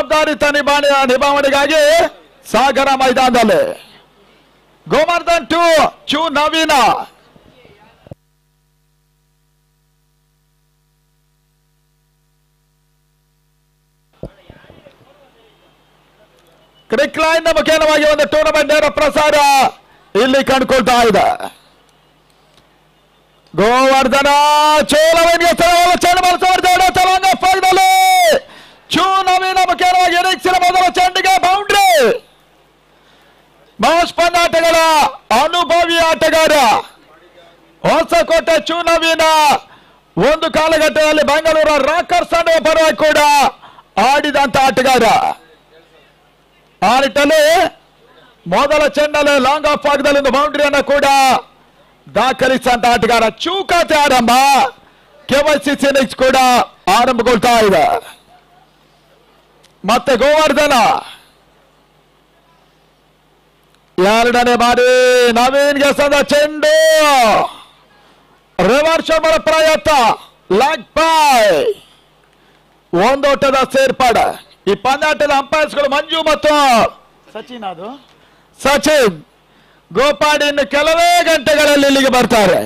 ಜವಾಬ್ದಾರಿತ ನಿಭಾವಣೆಗಾಗಿ ಸಾಗರ ಮೈದಾನದಲ್ಲಿ ಗೋವರ್ಧನ್ ಟು ಚು ನವೀನ. ಕ್ರಿಕ್ ಲೈನ್ ಮುಖೇನವಾಗಿ ಒಂದು ಟೂರ್ನಮೆಂಟ್ ನೇರ ಪ್ರಸಾರ ಇಲ್ಲಿ ಕಂಡುಕೊಳ್ತಾ ಇದೆ. ಗೋವರ್ಧನ ಚೋಳವನಿಗೆ ಚೆಂಡು ಭಾಗದಲ್ಲಿ ಚು ನವೀನ ಮುಖೇನವಾಗಿ ಎನಿಕ್ಸಿನ ಮೊದಲ ಚೆಂಡಿಗೆ ಬೌಂಡ್ರಿ. ಮಾಸ್ಪನ್ ಆಟಗಳ ಅನುಭವಿ ಆಟಗಾರ ಹೊಸಕೋಟೆ ಚು ನವೀನ ಒಂದು ಕಾಲಘಟ್ಟದಲ್ಲಿ ಬೆಂಗಳೂರು ರಾಕರ್ಸ್ ಅನ್ನುವ ಪರವಾಗಿ ಕೂಡ ಆಡಿದಂತ ಆಟಗಾರ. ಆ ನಿಟ್ಟಲ್ಲಿ ಮೊದಲ ಚೆಂಡಲ್ಲಿ ಲಾಂಗ್ ಆಫ್ ಭಾಗದಲ್ಲಿ ಒಂದು ಬೌಂಡ್ರಿಯನ್ನು ಕೂಡ ದಾಖಲಿಸಿದಂತ ಆಟಗಾರ. ಚೂಕಾತೆ ಆರಂಭ ಕೆವೈಸಿಸಿ ಇನ್ನಿಂಗ್ಸ್ ಕೂಡ ಆರಂಭಗೊಳ್ತಾ ಇದೆ. ಮತ್ತೆ ಗೋವರ್ಧನ ಎರಡನೇ ಬಾರಿ ನವೀನ್ಗೆ ಸಂದ ಚೆಂಡು ರಿವರ್ಸ್ ಶರ್ಮರ ಪ್ರಯತ್ನ ಲೆಗ್ ಬೈ ಒಂದೋಟದ ಸೇರ್ಪಾಡೆ. ಈ ಪಂದ್ಯಾಟದ ಅಂಪೈರ್ಸ್ಗಳು ಮಂಜು ಮತ್ತು ಸಚಿನ್ ಗೋಪಾಡಿ ಇನ್ನು ಕೆಲವೇ ಗಂಟೆಗಳಲ್ಲಿ ಇಲ್ಲಿಗೆ ಬರ್ತಾರೆ.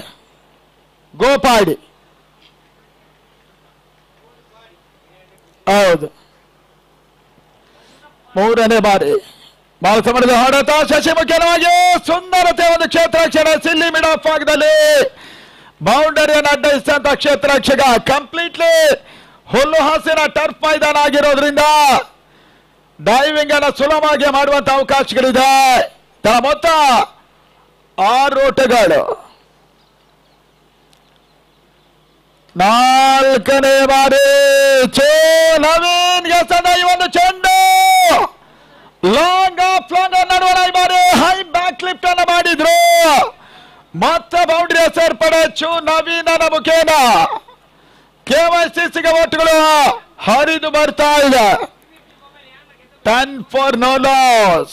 ಗೋಪಾಡಿ ಹೌದು ಮೂರನೇ ಬಾರಿ ಬಾಲ್ ಸಮರದ ಹೊಡೆತ ಶಶಿ ಮುಖ್ಯವಾಗಿ ಸುಂದರತೆ ಒಂದು ಕ್ಷೇತ್ರರಕ್ಷಣೆ ಸಿಲ್ಲಿ ಮಿಡ್ ಆಫ್ ಭಾಗದಲ್ಲಿ ಬೌಂಡರಿಯನ್ನು ಅಡ್ಡಯಿಸಿದಂತ ಕ್ಷೇತ್ರರಕ್ಷಕ. ಕಂಪ್ಲೀಟ್ಲಿ ಹುಲ್ಲು ಹಾಸಿನ ಟರ್ಫ್ ಮೈದಾನ ಆಗಿರೋದ್ರಿಂದ ಡೈವಿಂಗ್ ಅನ್ನು ಸುಲಭವಾಗಿ ಮಾಡುವಂತ ಅವಕಾಶಗಳಿದೆ. ತನ್ನ ಮೊತ್ತ 6 ಓಟಗಳು. ನಾಲ್ಕನೇ ಬಾರಿ ಚೋ ನವೀನ್ಗೆ ಸದಾ ಈ ಒಂದು ಚೆಂಡು ಲಾಂಗ್ ಆಫ್ ಲಾಂಗ್ ನಡುವಣ ಈ ಬಾರಿ ಹೈ ಬ್ಯಾಕ್ ಲಿಫ್ಟ್ ಅನ್ನು ಮಾಡಿದ್ರು. ಮತ್ತೆ ಬೌಂಡ್ರಿಯ ಸೇರ್ಪಡೆ ಚು ನವೀನನ ಮುಖೇನ ಕೆವೈಸಿಸಿಗೆ ಓಟುಗಳು ಹರಿದು ಬರ್ತಾ ಇದೆ. 10 for no loss.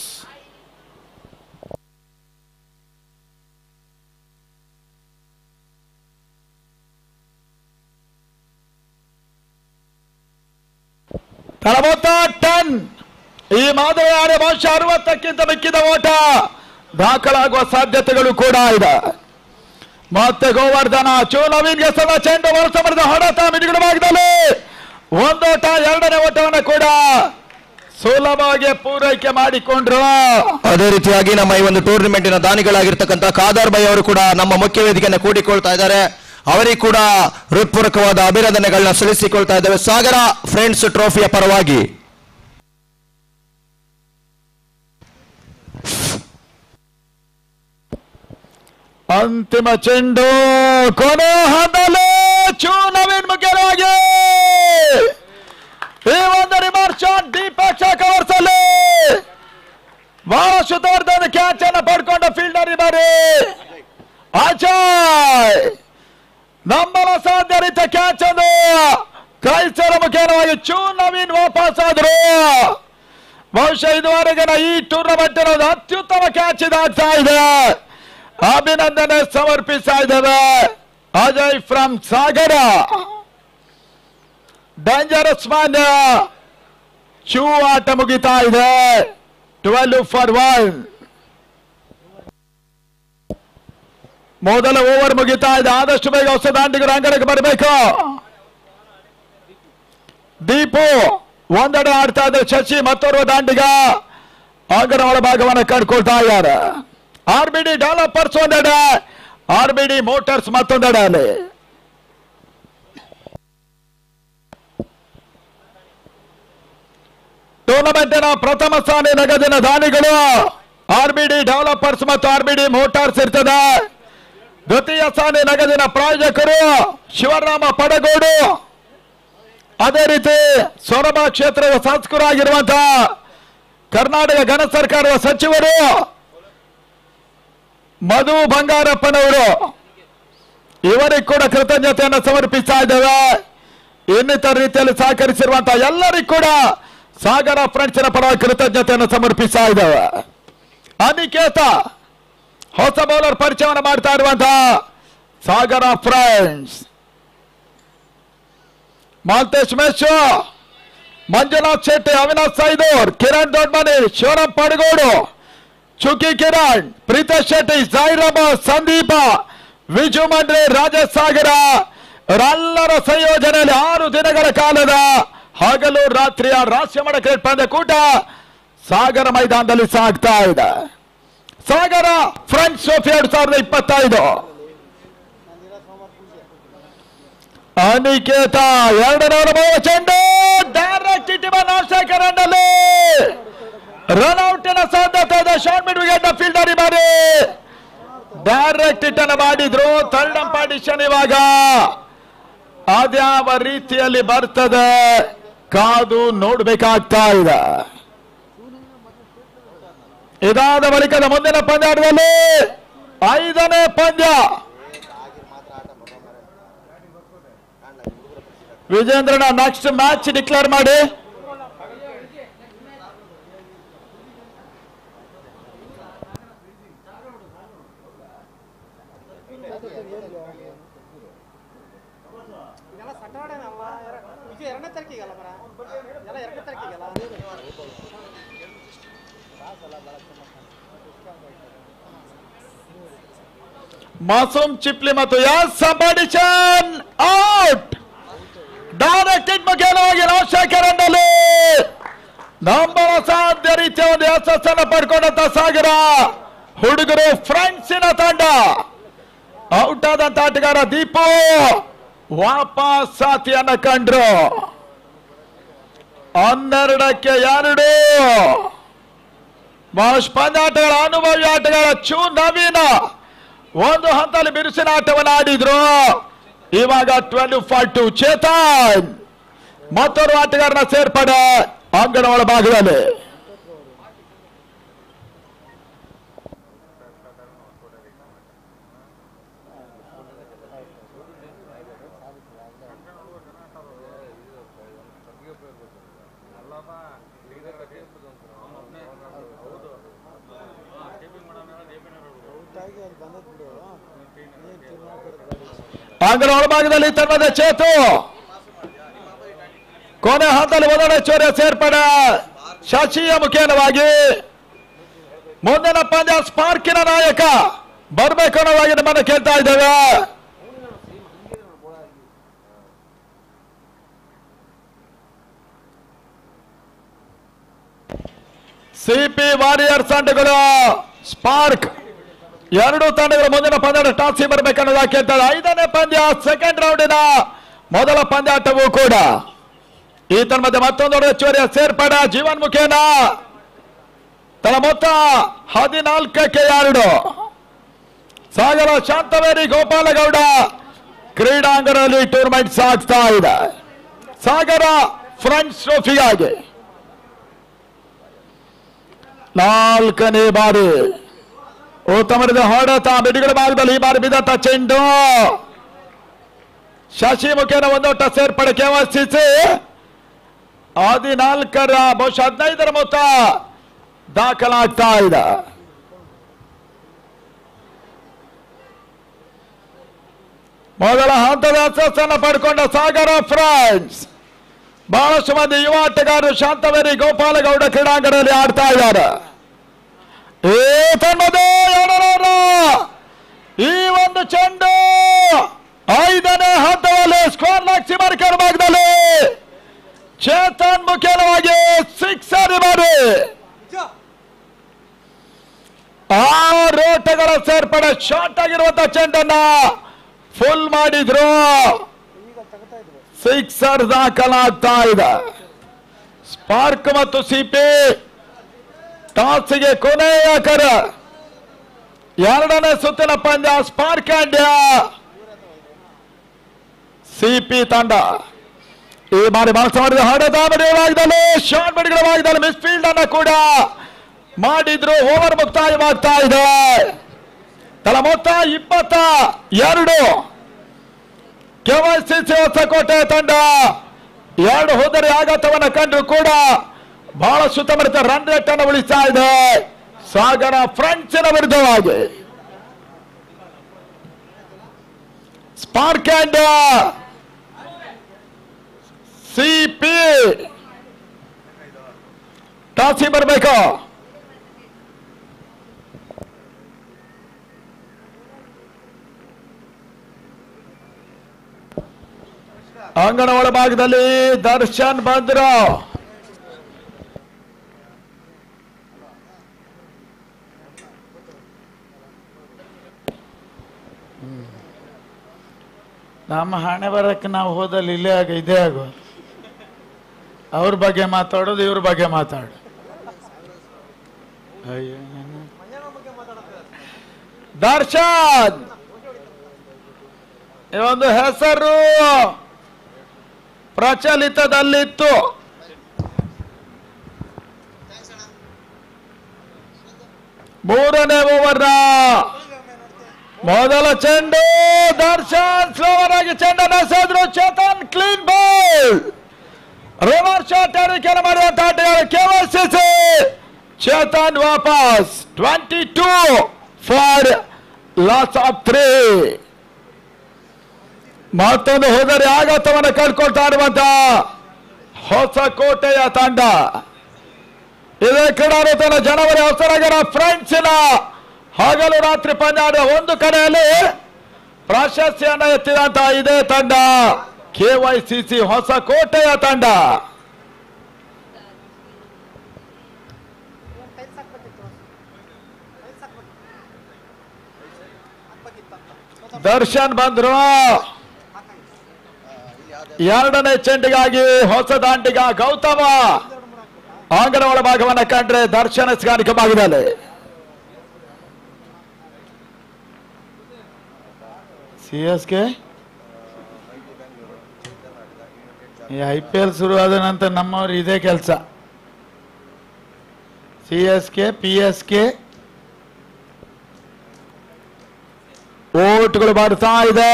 ತಳಮೊತ್ತ 10. ಈ ಮಾದರಿ ಆನೆ ಬಹುಶಃ 60ಕ್ಕಿಂತ ಮಿಕ್ಕಿದ ಓಟ ದಾಖಲಾಗುವ ಸಾಧ್ಯತೆಗಳು ಕೂಡ ಇದೆ. ಮತ್ತೆ ಗೋವರ್ಧನ ಚು ನವೀನ್ಗೆ ಸದಾ ಚೆಂಡು ಹೊರಸಮರದ ಹೊಡೆತ ಮಿಡಿಗುಡು ಭಾಗದಲ್ಲಿ ಒಂದೋಟ ಎರಡನೇ ಓಟವನ್ನು ಕೂಡ ಸುಲಭವಾಗಿ ಪೂರೈಕೆ ಮಾಡಿಕೊಂಡ್ರು. ಅದೇ ರೀತಿಯಾಗಿ ನಮ್ಮ ಈ ಒಂದು ಟೂರ್ನಿಮೆಂಟಿನ ದಾನಿಗಳಾಗಿರ್ತಕ್ಕಂಥ ಖಾದರ್ ಬೈ ಅವರು ಕೂಡ ನಮ್ಮ ಮುಖ್ಯ ವೇದಿಕೆಯನ್ನು ಕೂಡಿಕೊಳ್ತಾ ಇದ್ದಾರೆ. ಅವರಿಗೆ ಕೂಡ ಹೃತ್ಪೂರ್ವಕವಾದ ಅಭಿನಂದನೆಗಳನ್ನ ಸಲ್ಲಿಸಿಕೊಳ್ತಾ ಇದ್ದೇವೆ ಸಾಗರ ಫ್ರೆಂಡ್ಸ್ ಟ್ರೋಫಿಯ ಪರವಾಗಿ. ಅಂತಿಮ ಚೆಂಡು ಕೊನೆ ಹಂತದಲ್ಲಿ ಚು ನವೀನ್ ಮುಖ್ಯವಾಗಿ ಈ ಒಂದು ರಿವರ್ಸ್ ಶಾಟ್ ದೀಪಕ್ ಕವರ್ಸಲ್ಲಿ ಬಹಳ ಶುದ್ಧವಾದ ಕ್ಯಾಚ್ ಅನ್ನು ಪಡ್ಕೊಂಡ ಫೀಲ್ಡರ್ ಈ ಬಾರಿ ಅಜಯ್ ನಂಬಲ ಸಾಧ್ಯ ರೀತಿಯ ಕ್ಯಾಚ್ ಅನ್ನು ಕೈಸರ ಮುಖೇನವಾಗಿ ಚು ನವೀನ್ ವಾಪಸ್ ಆದ್ರು. ಬಹುಶಃ ಇದುವರೆಗಿನ ಈ ಟೂರ್ನಮೆಂಟ್ ಒಂದು ಅತ್ಯುತ್ತಮ ಕ್ಯಾಚ್ ಇದಾಗ್ತಾ ಇದೆ. ಅಭಿನಂದನೆ ಸಮರ್ಪಿಸ್ತಾ ಇದ್ದೇವೆ Ajay from Sagara. Dangerous man ಚೂ ಆಟ ಮುಗಿತಾ ಇದೆ 12 for 1. ಮೊದಲ ಓವರ್ ಮುಗಿತಾ ಇದೆ. ಆದಷ್ಟು ಬೇಗ ಹೊಸ ದಾಂಡಿಗರು ಅಂಗಡಿಗೆ ಬರಬೇಕು. ದೀಪು ಒಂದೆಡೆ ಆಡ್ತಾ ಇದ್ದಾರೆ. ಶಶಿ ಮತ್ತೋರ್ವ ದಾಂಡಿಗ ಅಂಗಡ ಒಳಭಾಗವನ್ನು ಕಂಡುಕೊಳ್ತಾ ಇದ್ದಾರೆ. RBD ಡೆವಲಪರ್ಸ್ ಒಂದೆಡೆ, RBD ಮೋಟರ್ಸ್ ಮತ್ತೊಂದೆಡೆ. ಅಲ್ಲಿ ಟೂರ್ನಮೆಂಟಿನ ಪ್ರಥಮ ಸ್ಥಾನ ನಗದಿನ ದಾನಿಗಳು RBD ಡೆವಲಪರ್ಸ್ ಮತ್ತು RBD ಮೋಟಾರ್ಸ್ ಇರ್ತದೆ. ದ್ವಿತೀಯ ಸ್ಥಾನ ನಗದಿನ ಪ್ರಾಯೋಜಕರು ಶಿವರಾಮ ಪಡಗೋಡು. ಅದೇ ರೀತಿ ಸೊರಬ ಕ್ಷೇತ್ರದ ಶಾಸಕರಾಗಿರುವಂತಹ ಕರ್ನಾಟಕ ಘನ ಸರ್ಕಾರದ ಸಚಿವರು ಮಧು ಬಂಗಾರಪ್ಪನವರು. ಇವರಿಗೆ ಕೂಡ ಕೃತಜ್ಞತೆಯನ್ನು ಸಮರ್ಪಿಸ್ತಾ ಇದ್ದೇವೆ. ಇನ್ನಿತರ ರೀತಿಯಲ್ಲಿ ಸಹಕರಿಸಿರುವಂತಹ ಎಲ್ಲರಿಗೂ ಕೂಡ ಸಾಗರ ಫ್ರೆಂಡ್ಸ್ನ ಪರವಾಗಿ ಕೃತಜ್ಞತೆಯನ್ನು ಸಮರ್ಪಿಸ್ತಾ ಇದ್ದೇವೆ. ಅನಿಕೇತ ಹೊಸ ಬೌಲರ್ ಪರಿಚಯವನ್ನು ಮಾಡ್ತಾ ಇರುವಂತಹ ಸಾಗರ ಫ್ರೆಂಡ್ಸ್. ಮಾಲ್ತೇಶ್ ಮೇಶು ಮಂಜುನಾಥ್ ಶೆಟ್ಟಿ, ಅವಿನಾಶ್ ಸೈದೂರ್, ಕಿರಣ್ ದೊಡ್ಮನಿ, ಶಿವರಾಮ್ ಪಡಗೋಡು, ಚುಕಿ ಕಿರಣ್, ಪ್ರೀತೇಶ್ ಶೆಟ್ಟಿ, ಜೈರಾಬ, ಸಂದೀಪ, ವಿಜು ಮಂಡ್ರೆ, ರಾಜೇಶ್ ಸಾಗರ ಎಲ್ಲರ ಸಂಯೋಜನೆಯಲ್ಲಿ 6 ದಿನಗಳ ಕಾಲದ ಹಗಲು ರಾತ್ರಿಯ ರಾಷ್ಟ್ರೀಯ ಕ್ರಿಕೆಟ್ ಪಂದ್ಯಕೂಟ ಸಾಗರ ಮೈದಾನದಲ್ಲಿ ಸಾಗ್ತಾ ಇದೆ. ಸಾಗರ ಫ್ರೆಂಚ್ ಟ್ರೋಫಿ 2025. ಅನಿಕೇತ 2 ಚೆಂಡು ಡೈರೆಕ್ಟ್ ರನ್ನಲ್ಲಿ ರನ್ಔಟಿನ ಸಾಧ್ಯತೆ ಇದೆ. ಶಾರ್ಟ್ ಮಿಡ್ ವಿಕೆಟ್ ಫೀಲ್ಡರ್ ಬಾರಿ ಡೈರೆಕ್ಟ್ ಹಿಟ್ ಅನ್ನು ಮಾಡಿದ್ರು. ಥರ್ಡ್ ಅಂಪೈರ್ ಡಿಸಿಷನ್ ಇವಾಗ ಅದ್ಯಾವ ರೀತಿಯಲ್ಲಿ ಬರ್ತದೆ ಕಾದು ನೋಡ್ಬೇಕಾಗ್ತಾ ಇದೆ. ಇದಾದ ಬಳಿಕದ ಮುಂದಿನ ಪಂದ್ಯಾಟದಲ್ಲಿ 5ನೇ ಪಂದ್ಯ. ವಿಜೇಂದ್ರನ ನೆಕ್ಸ್ಟ್ ಮ್ಯಾಚ್ ಡಿಕ್ಲೇರ್ ಮಾಡಿ. ಮಾಸೂಮ್ ಚಿಪ್ಲಿ ಮತ್ತು ಯಾಸ್ ಸಂಪಾಡಿಷನ್ ಔಟ್. ಡೈರೆಕ್ಟ್ ಹಿಟ್ ಮುಖೇನವಾಗಿ ರಾಜಶೇಖರ್ ರಲ್ಲಿ ನಂಬರ ಸಾಧ್ಯ ರೀತಿಯ ಒಂದು ಯಶಸ್ಸನ್ನು ಪಡ್ಕೊಂಡಂತ ಸಾಗರ ಹುಡುಗರು ಫ್ರೆಂಡ್ಸಿನ ತಂಡ. ಔಟ್ ಆದಂತ ಆಟಗಾರ ದೀಪು ವಾಪಸ್ ಸಾಥಿಯನ್ನ ಕಂಡ್ರು. 12ಕ್ಕೆ 2. ಬಹಳಷ್ಟು ಪಂದ್ಯಾಟಗಳ ಅನುಭವಿ ಆಟಗಾರ ಚು ನವೀನ ಒಂದು ಹಂತದಲ್ಲಿ ಬಿರುಸಿನ ಆಟವನ್ನು ಆಡಿದ್ರು. ಇವಾಗ 12-2 ಚೇತನ್ ಮತ್ತೊರು ಆಟಗಾರನ ಸೇರ್ಪಡೆ ಅಂಗಣ ಒಳಭಾಗದಲ್ಲಿ. ಅಂಗಣ ಒಳಭಾಗದಲ್ಲಿ ತಂಡದ ಚೇತು ಕೊನೆ ಹಂತದಲ್ಲಿ ಮೊದಲ ಚೋರ್ಯ ಸೇರ್ಪಡೆ ಶಶಿಯ ಮುಖೇನವಾಗಿ. ಮುಂದಿನ ಪಂದ್ಯ ಸ್ಪಾರ್ಕಿನ ನಾಯಕ ಬರ್ಬೇಕು ಅನ್ನೋವಾಗಿ ನಮ್ಮನ್ನು ಕೇಳ್ತಾ ಇದ್ದೇವೆ. ಸಿಪಿ ವಾರಿಯರ್ಸ್ ತಂಡಗಳು ಸ್ಪಾರ್ಕ್ 2 ತಂಡಗಳು ಮುಂದಿನ ಪಂದ್ಯ ಟಾಸಿ ಬರಬೇಕನ್ನೋದಾಗಿ ಕೇಳ್ತಾರೆ. 5ನೇ ಪಂದ್ಯ ಸೆಕೆಂಡ್ ರೌಂಡಿನ ಮೊದಲ ಪಂದ್ಯಾಟವೂ ಕೂಡ. ಈ ತನ್ಮಧ್ಯೆ ಮತ್ತೊಂದು ಹೆಚ್ಚುವರಿಯ ಸೇರ್ಪಡೆ ಜೀವನ್ ಮುಖೇನ ತನ್ನ ಮೊತ್ತ 14ಕ್ಕೆ 2. ಸಾಗರ ಶಾಂತವೇರಿ ಗೋಪಾಲಗೌಡ ಕ್ರೀಡಾಂಗಣದಲ್ಲಿ ಟೂರ್ನಮೆಂಟ್ ಸಾಗ್ತಾ ಇದೆ. ಸಾಗರ ಫ್ರೆಂಚ್ ಟ್ರೋಫಿಯಾಗಿ 4ನೇ ಬಾರಿ ಉತ್ತಮರಿದ ಹೊಡೆತ ಬಿಡುಗಡೆ ಭಾಗದಲ್ಲಿ ಈ ಬಾರಿ ಬಿದ್ದಂತ ಚೆಂಡು ಶಶಿ ಮುಖೇನ ಒಂದೋಟ ಸೇರ್ಪಡೆ ಕೆವಸಿಸಿ 14ರ ಬಹುಶಃ 15ರ ಮೊತ್ತ ದಾಖಲಾಗ್ತಾ ಇದೆ. ಮೊದಲ ಹಂತದ ಯಶಸ್ಸನ್ನು ಪಡ್ಕೊಂಡ ಸಾಗರ ಫ್ರೆಂಡ್ಸ್. ಬಹಳಷ್ಟು ಮಂದಿ ಯುವ ಆಟಗಾರರು ಶಾಂತವೇರಿ ಗೋಪಾಲಗೌಡ ಕ್ರೀಡಾಂಗಣದಲ್ಲಿ ಆಡ್ತಾ ಇದ್ದಾರೆ. ಈ ಒಂದು ಚೆಂಡು 5ನೇ ಹಂತದಲ್ಲಿ ಸ್ಕೋರ್ ಲಾಕ್ಸಿ ಮಾರ್ಕರ್ ಭಾಗದಲ್ಲಿ ಚೇತನ್ ಮುಖೇನವಾಗಿ 6 ಬಾರಿ 6 ಓಟಗಳ ಸೇರ್ಪಡೆ ಶಾರ್ಟ್ ಆಗಿರುವಂತಹ ಚೆಂಡನ್ನ ಫುಲ್ ಮಾಡಿದ್ರು. 6 ದಾಖಲಾಗ್ತಾ ಇದೆ. ಸ್ಪಾರ್ಕ್ ಮತ್ತು ಸಿಪಿ ಟಾಸ್ಗೆ ಕೊನೆಯ ಕರ 2ನೇ ಸುತ್ತಿನ ಪಂದ್ಯ ಸ್ಪಾರ್ಕ್ ಅಂಡ್ ಸಿಪಿ ತಂಡ. ಈ ಬಾರಿ ಬಾಕ್ಸ್ ಮಾಡಿದ ಹೊಡೆದ ಭಾಗದಲ್ಲಿ ಶಾರ್ಟ್ ಬಿಡುಗಡೆ ಭಾಗದಲ್ಲಿ ಮಿಸ್ ಫೀಲ್ಡ್ ಅನ್ನ ಕೂಡ ಮಾಡಿದ್ರು. ಓವರ್ ಮುಕ್ತಾಯವಾಗ್ತಾ ಇದೆ. ತಲ ಮೊತ್ತ 22. ಕೆವೈಸಿಸಿ ಹೊಸಕೋಟೆ ತಂಡ 2 ಹೋದರೆ ಆಘಾತವನ್ನು ಕಂಡು ಕೂಡ ಬಹಳ ಸುತ್ತಮುತ್ತ ರನ್ ರೇಟ್ ಅನ್ನು ಉಳಿಸ್ತಾ ಇದೆ. ಸಾಗರ ಫ್ರೆಂಚ್ನ ವಿರುದ್ಧವಾಗಿ ಸ್ಪಾರ್ಕ್ ಅಂಡ್ ಸಿಪಿ ಟಾಸಿ ಬರಬೇಕು. ಅಂಗಣ ಒಳಭಾಗದಲ್ಲಿ ದರ್ಶನ್ ಬಂದ್ರು. ನಮ್ಮ ಹಣೆ ಬರಕ್ಕೆ ನಾವು ಹೋದಲ್ಲಿ ಇಲ್ಲೇ ಇದೇ ಆಗೋ. ಅವ್ರ ಬಗ್ಗೆ ಮಾತಾಡೋದು, ಇವ್ರ ಬಗ್ಗೆ ಮಾತಾಡು. ದರ್ಶನ್ ಈ ಒಂದು ಹೆಸರು ಪ್ರಚಲಿತದಲ್ಲಿತ್ತು. ಮೂರನೇ ಓವರ್ನ ಮೊದಲ ಚೆಂಡು ದರ್ಶನ್ ಸ್ಲೋವರ್ ಆಗಿ ಚೆಂಡನ್ನು ಎಸೆದ್ರು. Chetan clean ball. Reverse shot ಆಡಿಕೆಯನ್ನು ಮಾಡಿದಂತ ಆಟಗಾರ ಕೆವೈಸಿಸಿ. ಚೇತನ್ ವಾಪಸ್ 22 ಫಾರ್ ಲಾಸ್ ಆಫ್ 3. ಮತ್ತೊಂದು ಹೋದರೆ ಆಘಾತವನ್ನು ಕಳ್ಕೊಳ್ತಾ ಇರುವಂತ ಹೊಸಕೋಟೆಯ ತಂಡ. ಇದೇ ಕ್ರೀಡಾಋತುವಿನ ಜನವರಿ ಹೊಸನಗರ ಫ್ರೆಂಡ್ಸಿನ ಹಗಲು ರಾತ್ರಿ ಪಂದ್ಯಾಟ ಒಂದು ಕಡೆಯಲ್ಲಿ ಪ್ರಶಸ್ತಿಯನ್ನು ಎತ್ತಿದಂತ ಇದೇ ತಂಡ ಕೆವೈಸಿಸಿ ಹೊಸಕೋಟೆಯ ತಂಡ. ದರ್ಶನ್ ಬಂದ್ರು. ಎರಡನೇ ಚೆಂಡಿಗಾಗಿ ಹೊಸ ದಾಂಡಿಗ ಗೌತಮ ಅಂಗಣ ಒಳಭಾಗವನ್ನು ಕಂಡ್ರೆ ದರ್ಶನ ಸ್ಗಾನಿಕ ಭಾಗದಲ್ಲಿ CSK ಈ IPL ಶುರು ಆದ ನಂತರ ನಮ್ಮವ್ರು ಇದೇ ಕೆಲಸ. CSK PSK ಓಟ್ಗಳು ಬರ್ತಾ ಇದೆ.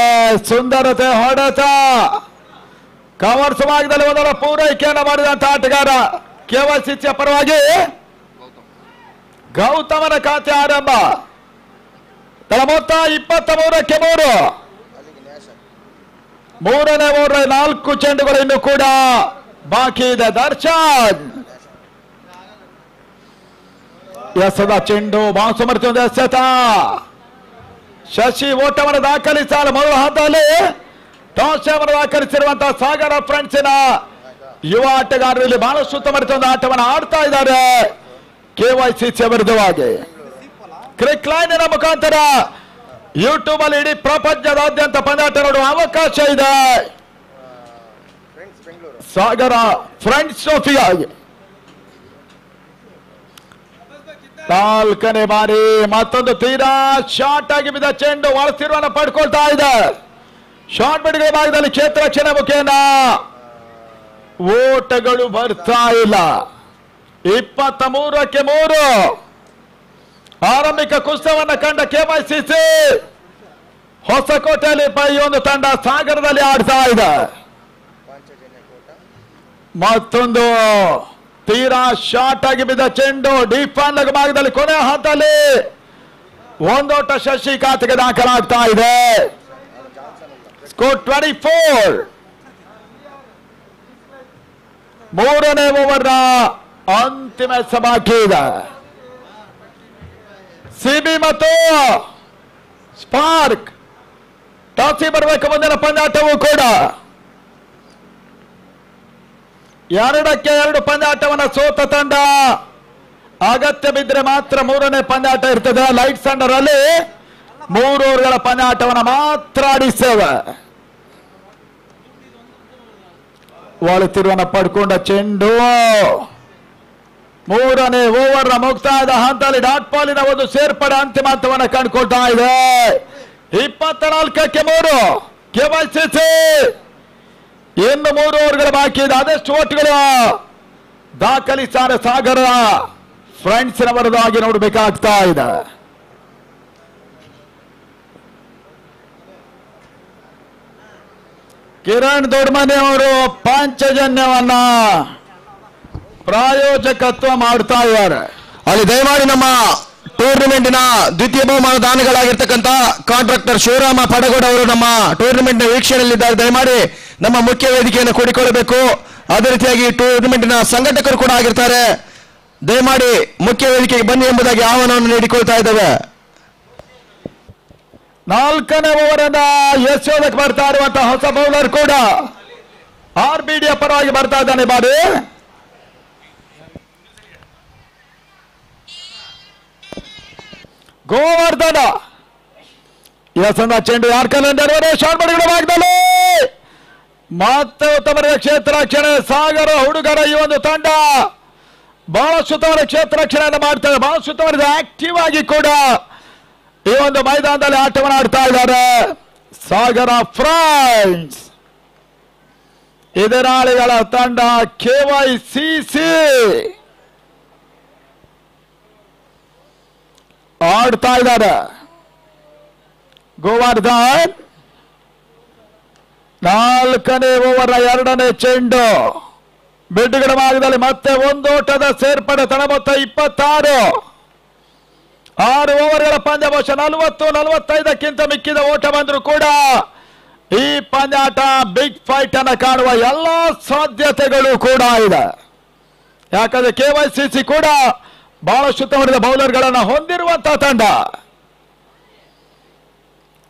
ಸುಂದರತೆ ಹೊಡೆತ ಕವರ್ಸ್ ಭಾಗದಲ್ಲಿ ಒಂದರ ಪೂರೈಕೆಯನ್ನು ಮಾಡಿದಂತ ಆಟಗಾರ ಕೆವೈಸಿಸಿ ಪರವಾಗಿ ಗೌತಮನ ಖಾತೆ ಆರಂಭ. ತಳ ಮೊತ್ತ 23ಕ್ಕೆ 3. ಮೂರನೇ ಓವರ್ 4 ಚೆಂಡುಗಳು ಇನ್ನು ಕೂಡ ಬಾಕಿ ಇದೆ. ದರ್ಶನ್ ಎಸೆದ ಚೆಂಡು ಬಾಂಸು ಮರೆತು ಎಸೆತ. ಶಶಿ ಓಟವನ್ನು ದಾಖಲಿಸಲು ಮೊದಲ ಹಂತದಲ್ಲಿ ಟಾಸ್ ಅನ್ನು ದಾಖಲಿಸಿರುವಂತಹ ಸಾಗರ ಫ್ರೆಂಡ್ಸಿನ ಯುವ ಆಟಗಾರರು ಇಲ್ಲಿ ಬಹಳಷ್ಟು ಉತ್ತಮ ಆಟವನ್ನು ಆಡ್ತಾ ಇದ್ದಾರೆ. ಕೆವೈಸಿಸಿ ವಿರುದ್ಧವಾಗಿ ಕ್ರಿಕ್ ಲೈನಿನ ಮುಖಾಂತರ ಯೂಟ್ಯೂಬ್ ಅಲ್ಲಿ ಇಡೀ ಪ್ರಪಂಚದಾದ್ಯಂತ ಪಂದ್ಯಾಟ ನೋಡುವ ಅವಕಾಶ ಇದೆ. ಸಾಗರ ಫ್ರೆಂಡ್ಸ್ ಟ್ರೋಫಿಯಾಗಿ 4ನೇ ಬಾರಿ ಮತ್ತೊಂದು ತೀರಾ ಶಾರ್ಟ್ ಆಗಿ ಬಿದ್ದ ಚೆಂಡು ಒಳತಿರುವನ್ನು ಪಡ್ಕೊಳ್ತಾ ಇದೆ. ಶಾರ್ಟ್ ಬಿಡುಗಡೆ ಭಾಗದಲ್ಲಿ ಕ್ಷೇತ್ರ ರಕ್ಷಣೆ ಮುಖೇನ ಓಟಗಳು ಬರ್ತಾ ಇಲ್ಲ. 23ಕ್ಕೆ 3 ಆರಂಭಿಕ ಕುಸ್ತವನ್ನು ಕಂಡ ಕೆವೈಸಿಸಿ ಹೊಸಕೋಟೆಯಲ್ಲಿ ಈ ಒಂದು ತಂಡ ಸಾಗರದಲ್ಲಿ ಆಡ್ತಾ ಇದೆ. ಮತ್ತೊಂದು ತೀರಾ ಶಾರ್ಟ್ ಆಗಿ ಬಿದ್ದ ಚೆಂಡು ಡೀಪ್ ಭಾಗದಲ್ಲಿ ಕೊನೆ ಹಂತದಲ್ಲಿ ಒಂದೋಟ ಶಶಿ ಖಾತೆಗೆ ದಾಖಲಾಗ್ತಾ ಇದೆ. ಸ್ಕೋರ್ 24. ಮೂರನೇ ಓವರ್ನ ಅಂತಿಮ ಬಾಕಿ ಇದೆ. ಸಿಬಿ ಮತ್ತು ಸ್ಪಾರ್ಕ್ ಟಾಸಿ ಬರಬೇಕು. ಮುಂದಿನ ಪಂದ್ಯಾಟವೂ ಕೂಡ 2ಕ್ಕೆ 2 ಪಂದ್ಯಾಟವನ್ನು ಸೋತ ತಂಡ ಅಗತ್ಯ ಬಿದ್ದರೆ ಮಾತ್ರ ಮೂರನೇ ಪಂದ್ಯಾಟ ಇರ್ತದೆ. ಲೈಟ್ಸ್ ಅಂಡರ್ ಅಲ್ಲಿ 3 ಓವರ್ಗಳ ಪಂದ್ಯಾಟವನ್ನು ಮಾತ್ರ ಆಡಿಸ್ತೇವೆ. ಒಳತಿರುವನ್ನು ಪಡ್ಕೊಂಡ ಚೆಂಡು ಮೂರನೇ ಓವರ್ನ ಮುಕ್ತಾಯದ ಹಂತದಲ್ಲಿ ಡಾಟ್ ಬಾಲಿನ ಒಂದು ಸೇರ್ಪಡೆ ಅಂತಿಮ ಹಂತವನ್ನು ಕಂಡುಕೊಳ್ತಾ ಇದೆ. 24ಕ್ಕೆ 3 ಕೆವೈಸಿಸಿ. ಇನ್ನು 3 ಓವರ್ಗಳ ಬಾಕಿ ಇದೆ. ಅದೆಷ್ಟು ಓಟ್ಗಳು ದಾಖಲಿಸಾರೆ ಸಾಗರ ಫ್ರೆಂಡ್ಸ್ ವರದಾಗಿ ನೋಡಬೇಕಾಗ್ತಾ ಇದೆ. ಕಿರಣ್ ದೊಡ್ಮನೆ ಅವರು ಪಾಂಚಜನ್ಯವನ್ನ ಪ್ರಾಯೋಜಕತ್ವ ಮಾಡ್ತಾ ಇದ್ದಾರೆ. ಅಲ್ಲಿ ದಯಮಾಡಿ ನಮ್ಮ ಟೂರ್ನಿಮೆಂಟಿನ ದ್ವಿತೀಯ ಬಹುಮಾನ ದಾನಿಗಳಾಗಿರ್ತಕ್ಕಂಥ ಕಾಂಟ್ರಾಕ್ಟರ್ ಶಿವರಾಮ ಪಡಗೋಡ ಅವರು ನಮ್ಮ ಟೂರ್ನಿಮೆಂಟ್ನ ವೀಕ್ಷಣೆಯಲ್ಲಿದ್ದಾರೆ. ದಯಮಾಡಿ ನಮ್ಮ ಮುಖ್ಯ ವೇದಿಕೆಯನ್ನು ಕೂಡಿಕೊಳ್ಳಬೇಕು. ಅದೇ ರೀತಿಯಾಗಿ ಟೂರ್ನಿಮೆಂಟಿನ ಸಂಘಟಕರು ಕೂಡ ಆಗಿರ್ತಾರೆ. ದಯಮಾಡಿ ಮುಖ್ಯ ವೇದಿಕೆಗೆ ಬನ್ನಿ ಎಂಬುದಾಗಿ ಆಹ್ವಾನವನ್ನು ನೀಡಿಕೊಳ್ತಾ ಇದ್ದೇವೆ. 4ನೇ ಓವರ್ ಅನ್ನ ಎಸೆಯೋದಕ್ಕೆ ಬರ್ತಾ ಇರುವಂತಹ ಹೊಸ ಬೌಲರ್ ಕೂಡ RBD ಪರವಾಗಿ ಬರ್ತಾ ಇದ್ದಾನೆ. ಬಾರಿ ಗೋವರ್ಧನ ಚೆಂಡು ಯಾರ್ಕಂದ್ರೆ ಶಾರ್ಟ್ ಮಾಡಿದ ಭಾಗದಲ್ಲಿ ಮತ್ತೆ ಉತ್ತಮ ಕ್ಷೇತ್ರ ರಕ್ಷಣೆ. ಸಾಗರ ಹುಡುಗರ ಈ ಒಂದು ತಂಡ ಬಹಳ ಸುತ್ತಮರ ಕ್ಷೇತ್ರ ರಕ್ಷಣೆಯನ್ನು ಮಾಡ್ತಾರೆ. ಬಹಳ ಸುತ್ತಮರದ ಆಕ್ಟಿವ್ ಆಗಿ ಕೂಡ ಈ ಒಂದು ಮೈದಾನದಲ್ಲಿ ಆಟವನ್ನು ಆಡ್ತಾ ಇದ್ದಾರೆ ಸಾಗರ ಫ್ರೆಂಡ್ಸ್. ಎದುರಾಳಿಗಳ ತಂಡ KYCC ಆಡ್ತಾ ಇದ್ದಾರೆ. ಗೋವರ್ಧನ್ 4ನೇ ಓವರ್ 2ನೇ ಚೆಂಡು ಬಿಡುಗಡೆ ಭಾಗದಲ್ಲಿ ಮತ್ತೆ ಒಂದು ಓಟದ ಸೇರ್ಪಡೆ. ತಡ ಮೊತ್ತ 26. 6 ಓವರ್ಗಳ ಪಂದ್ಯ ಬಹುಶಃ 40-45ಕ್ಕಿಂತ ಮಿಕ್ಕಿದ ಓಟ ಬಂದರೂ ಕೂಡ ಈ ಪಂದ್ಯಾಟ ಬಿಗ್ ಫೈಟ್ ಅನ್ನು ಕಾಣುವ ಎಲ್ಲ ಸಾಧ್ಯತೆಗಳು ಕೂಡ ಇದೆ. ಯಾಕಂದ್ರೆ KYCC ಕೂಡ ಬಹಳಷ್ಟು ಉತ್ತಮವಾದ ಬೌಲರ್ಗಳನ್ನು ಹೊಂದಿರುವಂತಹ ತಂಡ.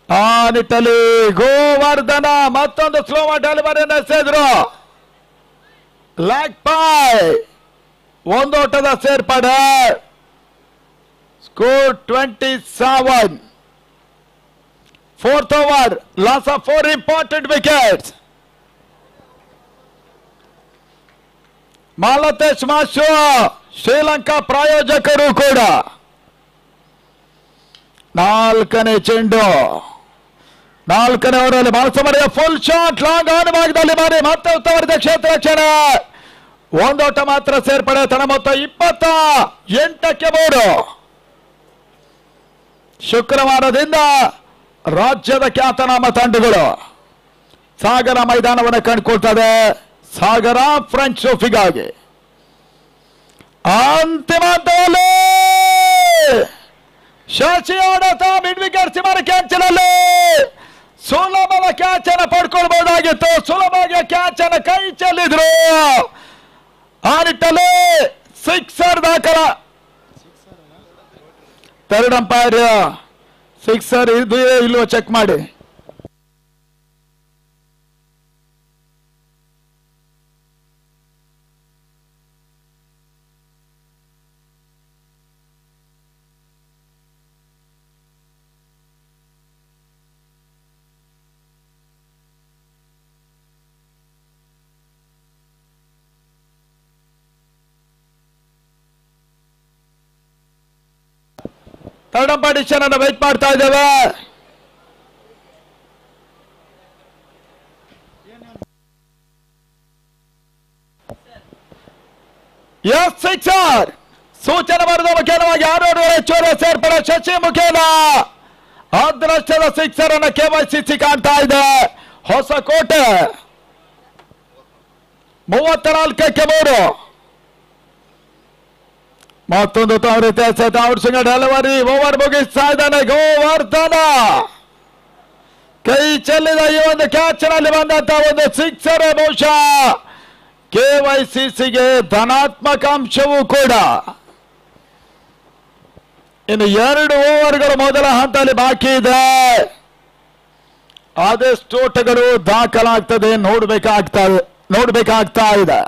ಆ ನಿಟ್ಟಲ್ಲಿ ಗೋವರ್ಧನ ಮತ್ತೊಂದು ಸ್ಲೋ ಡೆಲಿವರಿಯನ್ನು ಎಸೆದ್ರು. ಲೆಗ್ ಬೈ ಒಂದು ಓಟದ ಸೇರ್ಪಡೆ. Score 27. 4th over loss of 4 important wickets. Malatesh ಮಾಶು ಶ್ರೀಲಂಕಾ ಪ್ರಾಯೋಜಕರು ಕೂಡ 4ನೇ ಚೆಂಡು 4ನೇ ಓವರಲ್ಲಿ ಬಾಲಸಮರಿಯ ಫುಲ್ ಶಾಟ್ ಲಾಂಗ್ ಆನ್ ಭಾಗದಲ್ಲಿ ಮಾಡಿ ಮತ್ತೆ ಉತ್ತಮವಾದ ಕ್ಷೇತ್ರ ರಕ್ಷಣೆ. ಒಂದು ಓಟ ಮಾತ್ರ ಸೇರ್ಪಡೆ. ತಡ ಮೊತ್ತ 28ಕ್ಕೆ 3. ಶುಕ್ರವಾರದಿಂದ ರಾಜ್ಯದ ಖ್ಯಾತನಾಮ ತಂಡಗಳು ಸಾಗರ ಮೈದಾನವನ್ನು ಕಂಡುಕೊಳ್ತದೆ. ಸಾಗರ ಫ್ರೆಂಚ್ ಟ್ರೋಫಿಗಾಗಿ ಅಂತಿಮ ಹಂತದಲ್ಲಿ ಶಶಿ ಹೊಡೆತ ಮಿಡ್ ವಿಕೆಟ್ ಸೀಮಾರ ಕ್ಯಾಚ್ನಲ್ಲಿ ಸುಲಭದ ಕ್ಯಾಚ್ ಅನ್ನು ಪಡ್ಕೊಳ್ಬಹುದಾಗಿತ್ತು. ಸುಲಭವಾಗಿ ಕ್ಯಾಚ್ ಅನ್ನು ಕೈ ಚೆಲ್ಲಿದ್ರು. ಆ ನಿಟ್ಟಲ್ಲಿ ಸಿಕ್ಸರ್ ದಾಖಲ. ಥರ್ಡ್ ಅಂಪೈರ್ ಸಿಕ್ಸರ್ ಇದು ಇಲ್ವೋ ಚೆಕ್ ಮಾಡಿ. ಥರ್ಡ್ ಅಂಪೈರ್ ಡಿಸಿಷನ್ ಅನ್ನು ವೇಟ್ ಮಾಡ್ತಾ ಇದ್ದೇವೆ. ಎಸ್ ಸಿಕ್ಸರ್ ಸೂಚನೆ ಬರೆದ ಮುಖೇನವಾಗಿ 6 ಹೆಚ್ಚುವರಿ ಸೇರ್ಪಡೆ ಶಶಿ ಮುಖೇನ ಅದೃಷ್ಟದ ಸಿಕ್ಸರ್ ಅನ್ನು KYCC ಕಾಣ್ತಾ ಇದೆ. ಹೊಸಕೋಟೆ 34ಕ್ಕೆ 3. ಮತ್ತೊಂದು ಔಟ್ ಡೆಲಿವರಿ ಓವರ್ ಮುಗಿಸ್ತಾ ಇದ್ದಾನೆ ಗೋವರ್ಧನ. ಕೈ ಚೆಲ್ಲಿದ ಈ ಒಂದು ಕ್ಯಾಚ್ ನಲ್ಲಿ ಬಂದಂತ ಒಂದು ಸಿಕ್ಸರ್ ಬಹುಶಃ KYCCಗೆ ಧನಾತ್ಮಕ ಅಂಶವೂ ಕೂಡ. ಇನ್ನು 2 ಓವರ್ಗಳು ಮೊದಲ ಹಂತದಲ್ಲಿ ಬಾಕಿ ಇದೆ. ಅದೆಷ್ಟು ಓಟಗಳು ದಾಖಲಾಗ್ತದೆ ನೋಡ್ಬೇಕಾಗ್ತಾ ಇದೆ.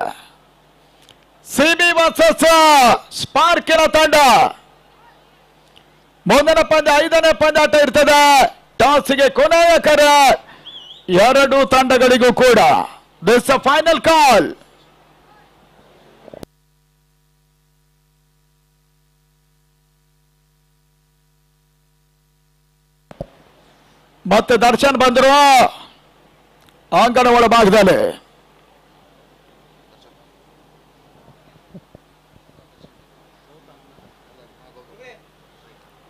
ಸಿಬಿ ವರ್ಸಸ್ ಸ್ಪಾರ್ಕಿನ ತಂಡ ಮುಂದಿನ ಪಂದ್ಯ 5ನೇ ಪಂದ್ಯಾಟ ಇರ್ತದೆ. ಟಾಸ್ಗೆ ಕೊನೆಯ ಕರೆ 2 ತಂಡಗಳಿಗೂ ಕೂಡ. This final call. ಮತ್ತೆ ದರ್ಶನ್ ಬಂದರು ಅಂಗಣ ಒಳಭಾಗದಲ್ಲಿ.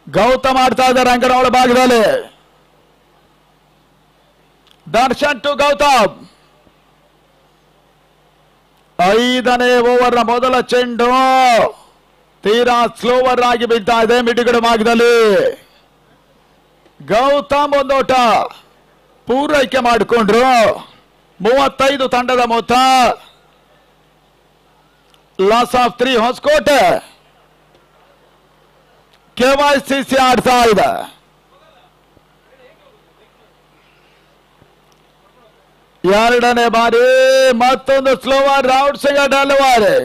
ಗೌತಮ್ ಆಡ್ತಾ ಇದ್ದಾರೆ ಅಂಗಣ ಒಳಭಾಗದಲ್ಲಿ. ದರ್ಶನ್ ಟು ಗೌತಮ್. 5ನೇ ಓವರ್ನ ಮೊದಲ ಚೆಂಡು ತೀರಾ ಸ್ಲೋವರ್ ಆಗಿ ಬೀಳ್ತಾ ಇದೆ ಮಿಡಿಗಡು ಭಾಗದಲ್ಲಿ. ಗೌತಮ್ ಒಂದೋಟ ಪೂರೈಕೆ ಮಾಡಿಕೊಂಡ್ರು. 35 ತಂಡದ ಮೊತ್ತ. Loss of 3 Hosakote. KYCC ಆಡ್ತಾ ಇದೆ. ಎರಡನೇ ಬಾರಿ ಮತ್ತೊಂದು ಸ್ಲೋವರ್ ರೌಂಡ್ ಸಿಗ ಡೆಲಿವರಿ.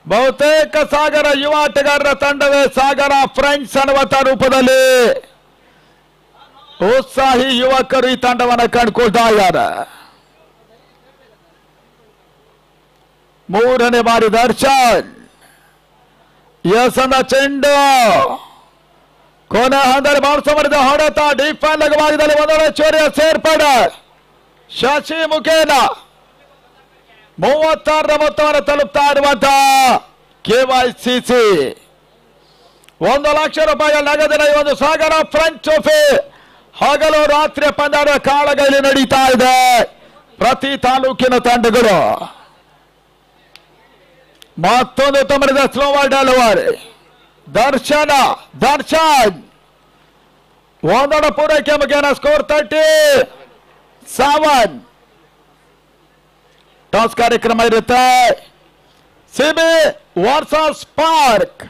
ಬಹುತೇಕ ಸಾಗರ ಯುವ ಆಟಗಾರರ ತಂಡವೇ ಸಾಗರ ಫ್ರೆಂಡ್ಸ್ ಅನ್ನುವಂತ ರೂಪದಲ್ಲಿ ಉತ್ಸಾಹಿ ಯುವಕರು ಈ ತಂಡವನ್ನು ಕಂಡುಕೊಳ್ತಾ ಇದ್ದಾರೆ. ಮೂರನೇ ಬಾರಿ ದರ್ಶನ್ ಎಸನ ಚೆಂಡು ಕೊನೆ ಹಂತದಲ್ಲಿ ಬಾರಿಸ ಮಾಡಿದ ಹೊಡೆತ. ಡಿಫೆಂಡ್ ಭಾಗದಲ್ಲಿ ಒಂದೊಂದು ಚೋರಿಯ ಸೇರ್ಪಡೆ. ಶಶಿ ಮುಖೇನ 36ರ ಮೊತ್ತವನ್ನು ತಲುಪ್ತಾ ಇರುವಂತಹ KYCC 1 ಲಕ್ಷ ರೂಪಾಯಿಗಳ ನಗದಿನ ಈ ಒಂದು ಸಾಗರ ಫ್ರೆಂಚ್ ಟ್ರೋಫಿ ಹಗಲು ರಾತ್ರಿ ಪಂದ್ಯಾಟ ಕಾಳಗೈಲಿ ನಡೀತಾ ಇದೆ. ಪ್ರತಿ ತಾಲೂಕಿನ ತಂಡಗಳು ಮತ್ತೊಂದು ತಮ್ಮರಿದ ಸ್ಲೋವರ್ ಡೆಲಿವರಿ. ದರ್ಶನ್ ಒಂದೊಂದು ಪೂರೈಕೆ ಮುಖೇನ ಸ್ಕೋರ್ 37. ಟಾಸ್ ಕಾರ್ಯಕ್ರಮ ಇರುತ್ತೆ. ಸಿಬಿ ವರ್ಸಸ್ ಸ್ಪಾರ್ಕ್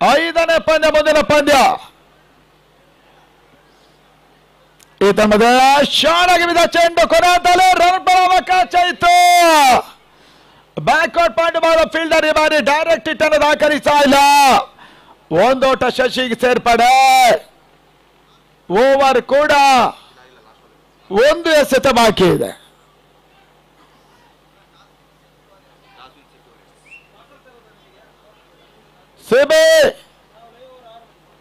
5ನೇ ಪಂದ್ಯ ಮುಂದಿನ ಪಂದ್ಯ. ಈ ತಮ್ಮದ ಶಾಣಾಗಿ ಬಿದ್ದ ಚೆಂಡು ಕೊನೆಯಲ್ಲಿ ರನ್ ಅವಕಾಶ ಇತ್ತು. ಬ್ಯಾಕ್ವರ್ಡ್ ಪಾಯಿಂಟ್ ಮಾಡುವ ಫೀಲ್ಡರ್ ಈ ಬಾರಿ ಡೈರೆಕ್ಟ್ ಹಿಟ್ ಅನ್ನು ದಾಖಲಿಸ್ತಾ ಇಲ್ಲ. ಒಂದೋಟ ಶಶಿಗೆ ಸೇರ್ಪಡೆ. ಓವರ್ ಕೂಡ 1 ಎಸೆತ ಬಾಕಿ ಇದೆ. ಸಿಬಿ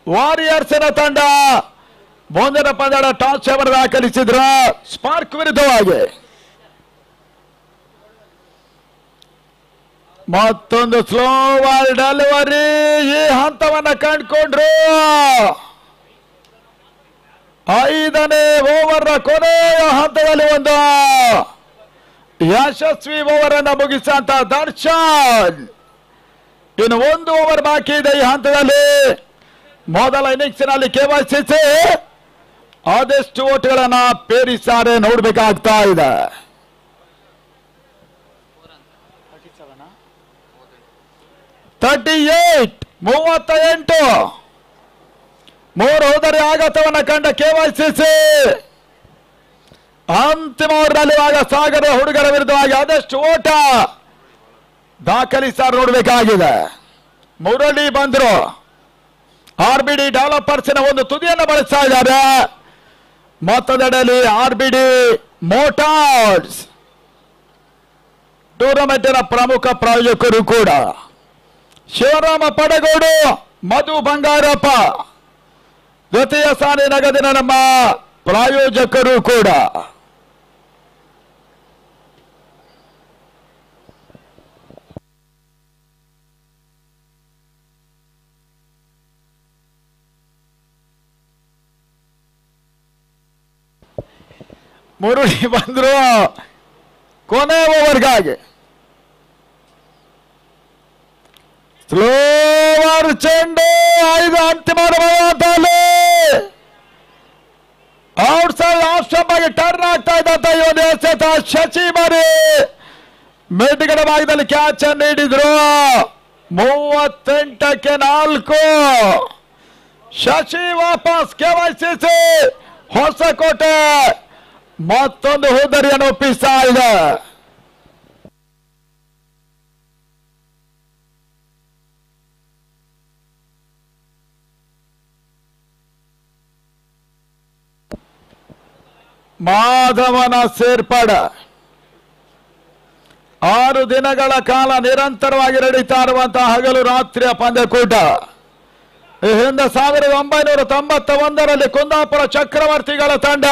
ವಾರಿಯರ್ಸ್ನ ತಂಡ ಮುಂದಿನ ಪಂದ್ಯದ ಟಾಸ್ ಸೇವರ್ ದಾಖಲಿಸಿದ್ರ ಸ್ಪಾರ್ಕ್ ವಿರುದ್ಧವಾಗಿ. ಮತ್ತೊಂದು ಸ್ಲೋವರ್ ಡೆಲಿವರಿ. ಈ ಹಂತವನ್ನ ಕಂಡುಕೊಂಡ್ರು. 5ನೇ ಓವರ್ ಕೊನೆಯ ಹಂತದಲ್ಲಿ ಒಂದು ಯಶಸ್ವಿ ಓವರ್ ಅನ್ನು ಮುಗಿಸಂತ ದರ್ಶನ್. ಇನ್ನು 1 ಓವರ್ ಬಾಕಿ ಇದೆ ಈ ಹಂತದಲ್ಲಿ. ಮೊದಲ ಇನ್ನಿಂಗ್ಸ್ನಲ್ಲಿ KYCC ಆದಷ್ಟು ಓಟ್ಗಳನ್ನ ಪೇರಿಸಾರೆ ನೋಡ್ಬೇಕಾಗ್ತಾ ಇದೆ. 38 3 ಹೋದರೆ ಆಘಾತವನ್ನ ಕಂಡ KYCC ಅಂತಿಮ ಓವರ್ನಲ್ಲಿ ಆಗ ಸಾಗರ ಹುಡುಗರ ವಿರುದ್ಧವಾಗಿ ಆದಷ್ಟು ಓಟ ದಾಖಲಿಸಾರ ನೋಡಬೇಕಾಗಿದೆ. ಮುರಳಿ ಬಂದ್ರು. RBD ಡೆವಲಪರ್ಸ್ನ ಒಂದು ತುದಿಯನ್ನು ಬಳಸ್ತಾ ಇದ್ದಾರೆ. ಮತ್ತೊಂದೆಡೆಯಲ್ಲಿ RBD ಮೋಟಾರ್ಸ್ ಟೂರ್ನಮೆಂಟಿನ ಪ್ರಮುಖ ಪ್ರಾಯೋಜಕರು ಕೂಡ. ಶಿವರಾಮ ಪಡಗೋಡು, ಮಧು ಬಂಗಾರಪ್ಪ ದ್ವಿತೀಯ ಸಾಲಿ ನಗದಿನ ನಮ್ಮ ಪ್ರಾಯೋಜಕರು ಕೂಡ. ಮುರುಳಿ ಬಂದ್ರು ಕೊನೆ ಓವರ್ಗಾಗಿ. ಸ್ಲೋವರ್ ಚೆಂಡು 5 ಅಂತಿಮ ಔಟ್ ಸೈಡ್ ಆಫ್ ಸ್ಟಂಪ್ ಆಗಿ ಟರ್ನ್ ಆಗ್ತಾ ಇದ್ದಂತ ಈ ಒಂದು ಎಸೆತ ಶಶಿ ಬಾರಿ ಮೆಡ್ಗಡ ಭಾಗದಲ್ಲಿ ಕ್ಯಾಚ್ ಅನ್ನು ನೀಡಿದ್ರು. 38ಕ್ಕೆ 4 ಶಶಿ ವಾಪಸ್. KYCC ಹೊಸಕೋಟೆ ಮತ್ತೊಂದು ಹೋದರಿಯನ್ನು ಒಪ್ಪಿಸ್ತಾ ಇದೆ. ಮಾಧವನ ಸೇರ್ಪಡೆ 6 ದಿನಗಳ ಕಾಲ ನಿರಂತರವಾಗಿ ನಡೀತಾ ಇರುವಂತಹ ಹಗಲು ರಾತ್ರಿಯ ಪಂದ್ಯಕೂಟ. ಈ ಹಿಂದೆ 1991ರಲ್ಲಿ ಕುಂದಾಪುರ ಚಕ್ರವರ್ತಿಗಳ ತಂಡ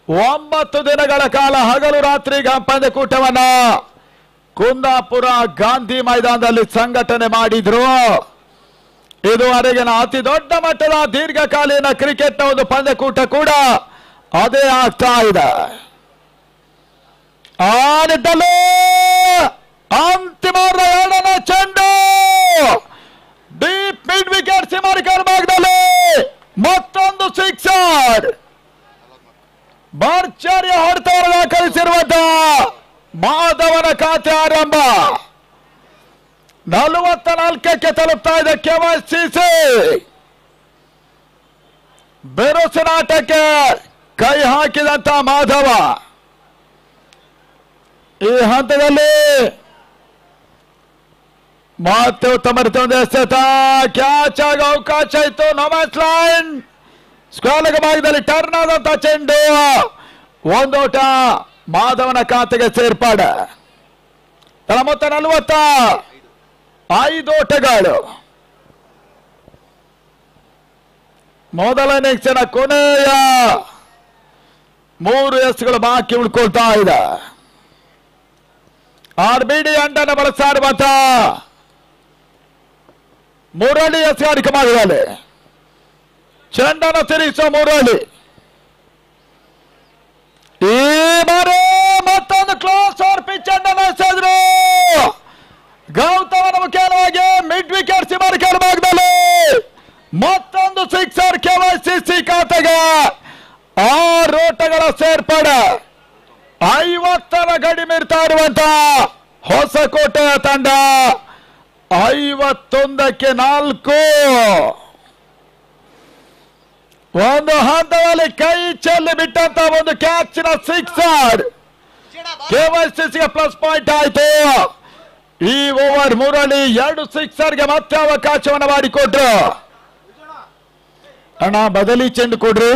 9 ದಿನಗಳ ಕಾಲ ಹಗಲು ರಾತ್ರಿ ಪಂದ್ಯಕೂಟವನ್ನ ಕುಂದಾಪುರ ಗಾಂಧಿ ಮೈದಾನದಲ್ಲಿ ಸಂಘಟನೆ ಮಾಡಿದ್ರು. ಇದುವರೆಗಿನ ಅತಿ ದೊಡ್ಡ ಮಟ್ಟದ ದೀರ್ಘಕಾಲೀನ ಕ್ರಿಕೆಟ್ನ ಒಂದು ಪಂದ್ಯಕೂಟ ಕೂಡ ಅದೇ ಆಗ್ತಾ ಇದೆ. ಆ ನಿಟ್ಟಲ್ಲಿ ಅಂತಿಮ 2ನೇ ಚೆಂಡು ಡೀಪ್ ಮಿಡ್ ವಿಕೆಟ್ ಸೀಮಾರಿಕರ ಭಾಗದಲ್ಲಿ ಮತ್ತೊಂದು ಸಿಕ್ಸರ್. ಭರ್ಜರಿಯ ಹೊಡೆತವನ್ನು ದಾಖಲಿಸಿರುವಂತಹ ಮಾಧವನ 44ಕ್ಕೆ ತಲುಪ್ತಾ ಇದೆ ಕೆವೈಸಿಸಿ. ಬಿರುಸಿನ ಆಟಕ್ಕೆ ಕೈ ಹಾಕಿದಂತ ಮಾಧವ ಈ ಹಂತದಲ್ಲಿ ಮತ್ತೆ ಉತ್ತಮ ರೀತಿಯ ಎಸೆತ. ಕ್ಯಾಚ್ ಆಗ ಅವಕಾಶ ಇತ್ತು. ನೋಮ್ಯಾನ್ಸ್ ಲೈನ್ ಸ್ಕ್ವೇರ್ ಭಾಗದಲ್ಲಿ ಟರ್ನ್ ಆದಂತ ಚೆಂಡು ಒಂದೋಟ ಮಾಧವನ ಖಾತೆಗೆ ಸೇರ್ಪಾಡೆ. ಮೊತ್ತ 45 ಓಟಗಳು. ಮೊದಲ ಇನ್ನಿಂಗ್ಸಿನ ಕೊನೆಯ 3 ಎಸ್ಗಳು ಬಾಕಿ ಉಳ್ಕೊಳ್ತಾ ಇದೆ. RBD ಅಂಡನ್ನು ಬಳಸಾಡುವಂತ ಮುರಳಿ ಎಸ್ಗಾರಿಕೆ ಮಾಡಿದ್ದಾರೆ. ಚೆಂಡನ್ನು ತಿರುಗಿಸುವ ಮುರಳಿ. ಈ ಬಾರಿ ಮತ್ತೊಂದು ಕ್ಲೋಸ್ ಓವರ್ ಪಿಚ್ ಅನ್ನು ಎಸೆದ್ರು. ಗೌತಮನ ಮುಖ್ಯವಾಗಿ ಮಿಡ್ ವಿಕೆಟ್ ಸೀಮಾ ಭಾಗದಲ್ಲಿ ಮತ್ತೊಂದು ಸಿಕ್ಸರ್ ಕೆವೈಸಿಸಿ ಖಾತೆಗೆ. 6 ಓಟಗಳ ಸೇರ್ಪಡೆ. 50ರ ಗಡಿ ಮೀರ್ತಾ ಇರುವಂತ ಹೊಸಕೋಟೆಯ ತಂಡ 51ಕ್ಕೆ 4. ಒಂದು ಹಂತದಲ್ಲಿ ಕೈ ಚೆಲ್ಲಿ ಬಿಟ್ಟಂತ ಒಂದು ಕ್ಯಾಚಿನ ಸಿಕ್ಸರ್ ಕೆವೈಸಿಸಿಗೆ ಪ್ಲಸ್ ಪಾಯಿಂಟ್ ಆಯ್ತು. ಈ ಓವರ್ ಮುರಳಿ 2 ಸಿಕ್ಸರ್ಗೆ ಮತ್ತೆ ಅವಕಾಶವನ್ನು ಮಾಡಿಕೊಟ್ರು. ಅಣ್ಣ ಬದಲಿ ಚೆಂಡು ಕೊಡ್ರಿ.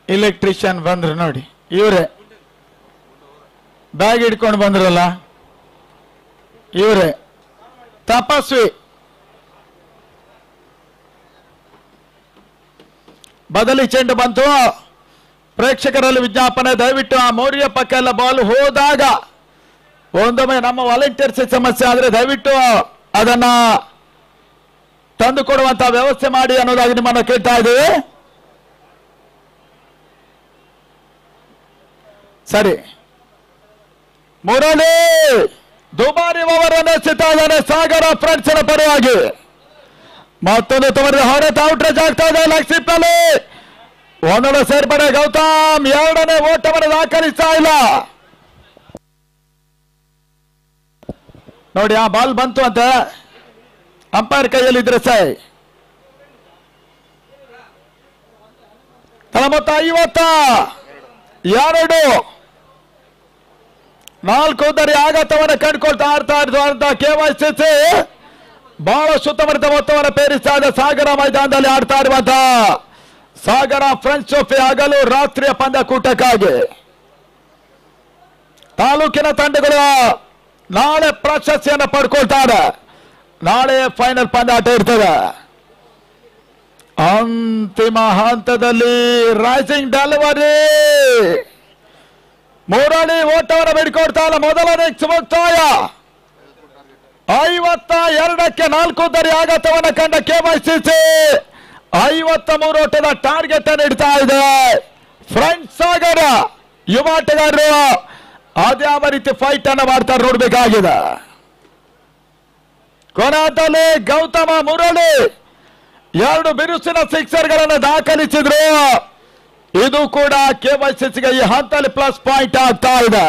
ಇಲೆಕ್ಟ್ರಿಷಿಯನ್ ಬಂದ್ರು ನೋಡಿ, ಇವರೇ ಬ್ಯಾಗ್ ಹಿಡ್ಕೊಂಡು ಬಂದ್ರಲ್ಲ ಇವರೇ. ತಪಸ್ವಿ ಬದಲಿ ಚೆಂಡು ಬಂತು. ಪ್ರೇಕ್ಷಕರಲ್ಲಿ ವಿಜ್ಞಾಪನೆ, ದಯವಿಟ್ಟು ಆ ಮೌರ್ಯ ಪಕ್ಕ ಎಲ್ಲ ಬಾಲ್ ಹೋದಾಗ ಒಂದೊಮ್ಮೆ ನಮ್ಮ ವಾಲಂಟಿಯರ್ಸ್ ಸಮಸ್ಯೆ ಆದ್ರೆ ದಯವಿಟ್ಟು ಅದನ್ನ ತಂದು ಕೊಡುವಂತ ವ್ಯವಸ್ಥೆ ಮಾಡಿ ಅನ್ನೋದಾಗಿ ನಿಮ್ಮನ್ನು ಕೇಳ್ತಾ ಇದ್ದೀವಿ. ಸರಿ, ಮುರಳಿ ದುಬಾರಿ ಓವರ್ ಅನ್ನು ಎಸೆತಾ ಇದ್ದಾನೆ ಸಾಗರ ಫ್ರೆಂಡ್ಸ್ ನ ಪರವಾಗಿ. ಮತ್ತೊಂದು ತವರ ಹೊರತು ಔಟ್ರೇಜ್ ಆಗ್ತಾ ಇದೆ. ಲಕ್ಸಿಪ್ ನಲ್ಲಿ ಒಂದೊಂದು ಸೇರ್ಪಡೆ. ಗೌತಮ್ 2ನೇ ಓಟವನ್ನು ದಾಖಲಿಸ್ತಾ ಇಲ್ಲ. ನೋಡಿ ಆ ಬಾಲ್ ಬಂತು ಅಂತ ಅಂಪೈರ್ ಕೈಯಲ್ಲಿ ಇದ್ರೆ ಸೈ. ಮೊತ್ತ 52. 4 ಉದ್ದರಿ ಆಘಾತವನ್ನು ಕಂಡುಕೊಳ್ತಾ ಆಡ್ತಾ ಕೆವೈಸಿಸಿ ಬಹಳ ಸುತ್ತಮುತ್ತ ಮೊತ್ತವನ್ನು ಪೇರಿಸ್ತಾ ಇದೆ. ಸಾಗರ ಮೈದಾನದಲ್ಲಿ ಆಡ್ತಾ ಇರುವಂತ ಸಾಗರ ಫ್ರೆಂಚ್ ಟ್ರೋಫಿ ಆಗಲು ರಾತ್ರಿಯ ಪಂದ್ಯಕೂಟಕ್ಕಾಗಿ ತಾಲೂಕಿನ ತಂಡಗಳು ನಾಳೆ ಪ್ರಶಸ್ತಿಯನ್ನು ಪಡ್ಕೊಳ್ತಾರೆ. ನಾಳೆ ಫೈನಲ್ ಪಂದ್ಯಾಟ ಇರ್ತದೆ. ಅಂತಿಮ ಹಂತದಲ್ಲಿ ರೈಸಿಂಗ್ ಡೆಲಿವರಿ. ಮುರಳಿ ಓಟವನ್ನು ಬಿಡ್ಕೊಡ್ತಾ ಇಲ್ಲ. ಮೊದಲ ಇನ್ನಿಂಗ್ಸ್ ಮುಕ್ತಾಯ. 52ಕ್ಕೆ 4 ಉದ್ದರಿ ಆಘಾತವನ್ನು ಕಂಡ ಕೆವೈಸಿಸಿ 53 ಓಟದ ಟಾರ್ಗೆಟ್ ಅನ್ನು ಇಡ್ತಾ ಇದೆ. ಫ್ರೆಂಚ್ ಸಾಗರ ಯುವ ಆಟಗಾರರು ಅದ್ಯಾವ ರೀತಿ ಫೈಟ್ ಅನ್ನು ಮಾಡ್ತಾರೆ ನೋಡ್ಬೇಕಾಗಿದೆ. ಕೊನೆಯಲ್ಲಿ ಗೌತಮ ಮುರಳಿ 2 ಬಿರುಸಿನ ಸಿಕ್ಸರ್ಗಳನ್ನು ದಾಖಲಿಸಿದ್ರು. ಇದು ಕೂಡ ಕೆವೈಸಿಸಿಗೆ ಈ ಹಂತದಲ್ಲಿ ಪ್ಲಸ್ ಪಾಯಿಂಟ್ ಆಗ್ತಾ ಇದೆ.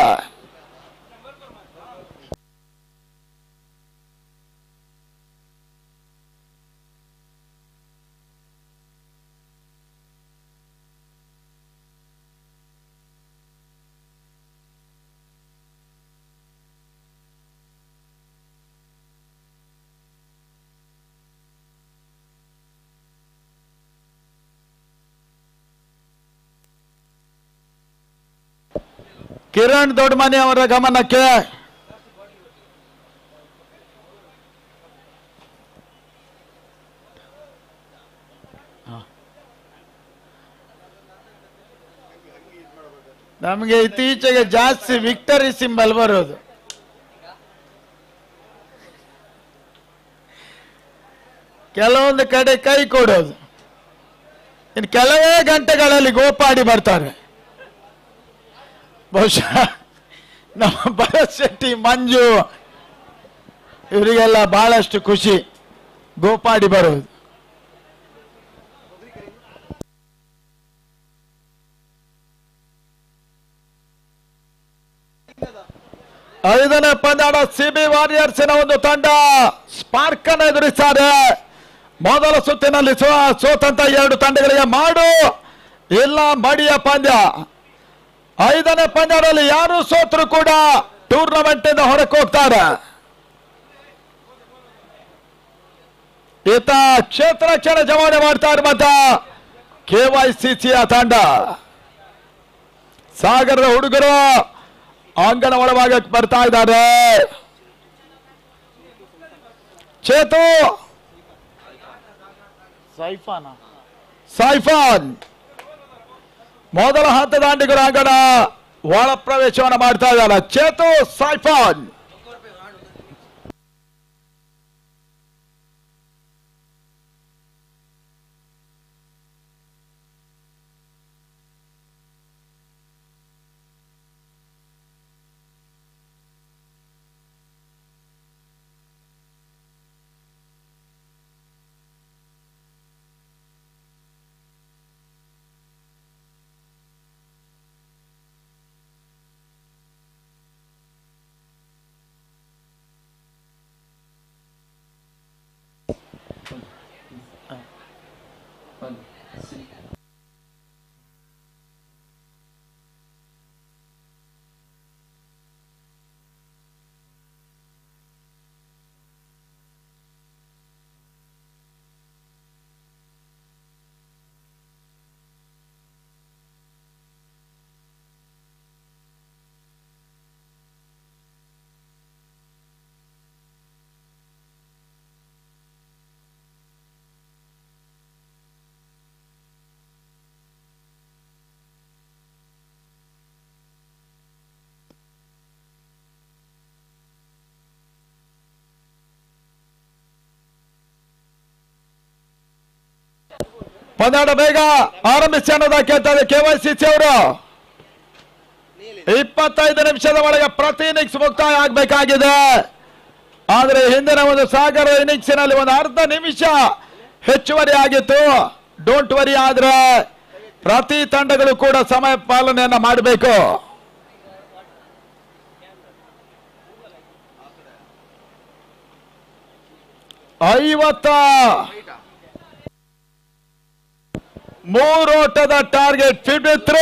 ಕಿರಣ್ ದೊಡ್ಡಮನಿ ಅವರ ಗಮನಕ್ಕೆ ನಮಗೆ ಇತ್ತೀಚೆಗೆ ಜಾಸ್ತಿ ವಿಕ್ಟರಿ ಸಿಂಬಲ್ ಬರೋದು. ಕೆಲವೊಂದು ಕಡೆ ಕೈ ಕೊಡೋದು. ಇನ್ನು ಕೆಲವೇ ಗಂಟೆಗಳಲ್ಲಿ ಗೋಪಾಡಿ ಬರ್ತಾರೆ. ಬಹುಶಃ ನಮ್ಮ ಭರತ್ ಶೆಟ್ಟಿ, ಮಂಜು ಇವರಿಗೆಲ್ಲ ಬಹಳಷ್ಟು ಖುಷಿ ಗೋಪಾಡಿ ಬರೋದು. 5ನೇ ಪಂದ್ಯಾಟ ಸಿಬಿ ವಾರಿಯರ್ಸ್ನ ಒಂದು ತಂಡ ಸ್ಪಾರ್ಕ್ ಅನ್ನು ಎದುರಿಸ್ತಾರೆ. ಮೊದಲ ಸುತ್ತಿನಲ್ಲಿ ಸೋತಂತ 2 ತಂಡಗಳಿಗೆ ಮಾಡು ಇಲ್ಲ ಮಡಿಯ ಪಂದ್ಯ. 5ನೇ ಪಂದ್ಯದಲ್ಲಿ ಯಾರು ಸೋತರು ಕೂಡ ಟೂರ್ನಮೆಂಟ್ ಇಂದ ಹೊರಕ್ಕೆ ಹೋಗ್ತಾರೆ. ಈತ ಕ್ಷೇತ್ರ ಕ್ಷಣ ಜಮಾವಣೆ ಮಾಡ್ತಾ ಇರುವಂತ KYCCಯ ತಂಡ. ಸಾಗರದ ಹುಡುಗರು ಅಂಗಣ ಒಳಭಾಗಕ್ಕೆ ಬರ್ತಾ ಇದ್ದಾರೆ. ಚೇತು ಸೈಫಾನ್ ಮೊದಲ ಹಂತದ ದಾಂಡಿಗರ ಅಂಗಣ ಒಳ ಪ್ರವೇಶವನ್ನು ಮಾಡ್ತಾ ಇದ್ದಾರೆ. ಚೇತು ಸೈಫಾನ್ ಪಂದ್ಯಾಟ ಬೇಗ ಆರಂಭಿಸಿ ಅನ್ನೋದಕ್ಕೆ ಕೇಳ್ತಾರೆ KYCC ಅವರು. 25 ನಿಮಿಷದ ಒಳಗೆ ಪ್ರತಿ ಇನ್ನಿಂಗ್ಸ್ ಮುಕ್ತಾಯ ಆಗಬೇಕಾಗಿದೆ. ಆದರೆ ಹಿಂದಿನ ಒಂದು ಸಾಗರ ಇನ್ನಿಂಗ್ಸಿನಲ್ಲಿ ಒಂದು ಅರ್ಧ ನಿಮಿಷ ಹೆಚ್ಚುವರಿ ಆಗಿತ್ತು. ಡೋಂಟ್ ವರಿ, ಆದ್ರೆ ಪ್ರತಿ ತಂಡಗಳು ಕೂಡ ಸಮಯ ಪಾಲನೆಯನ್ನ ಮಾಡಬೇಕು. ಮೂರು ಓಟದ ಟಾರ್ಗೆಟ್ 53.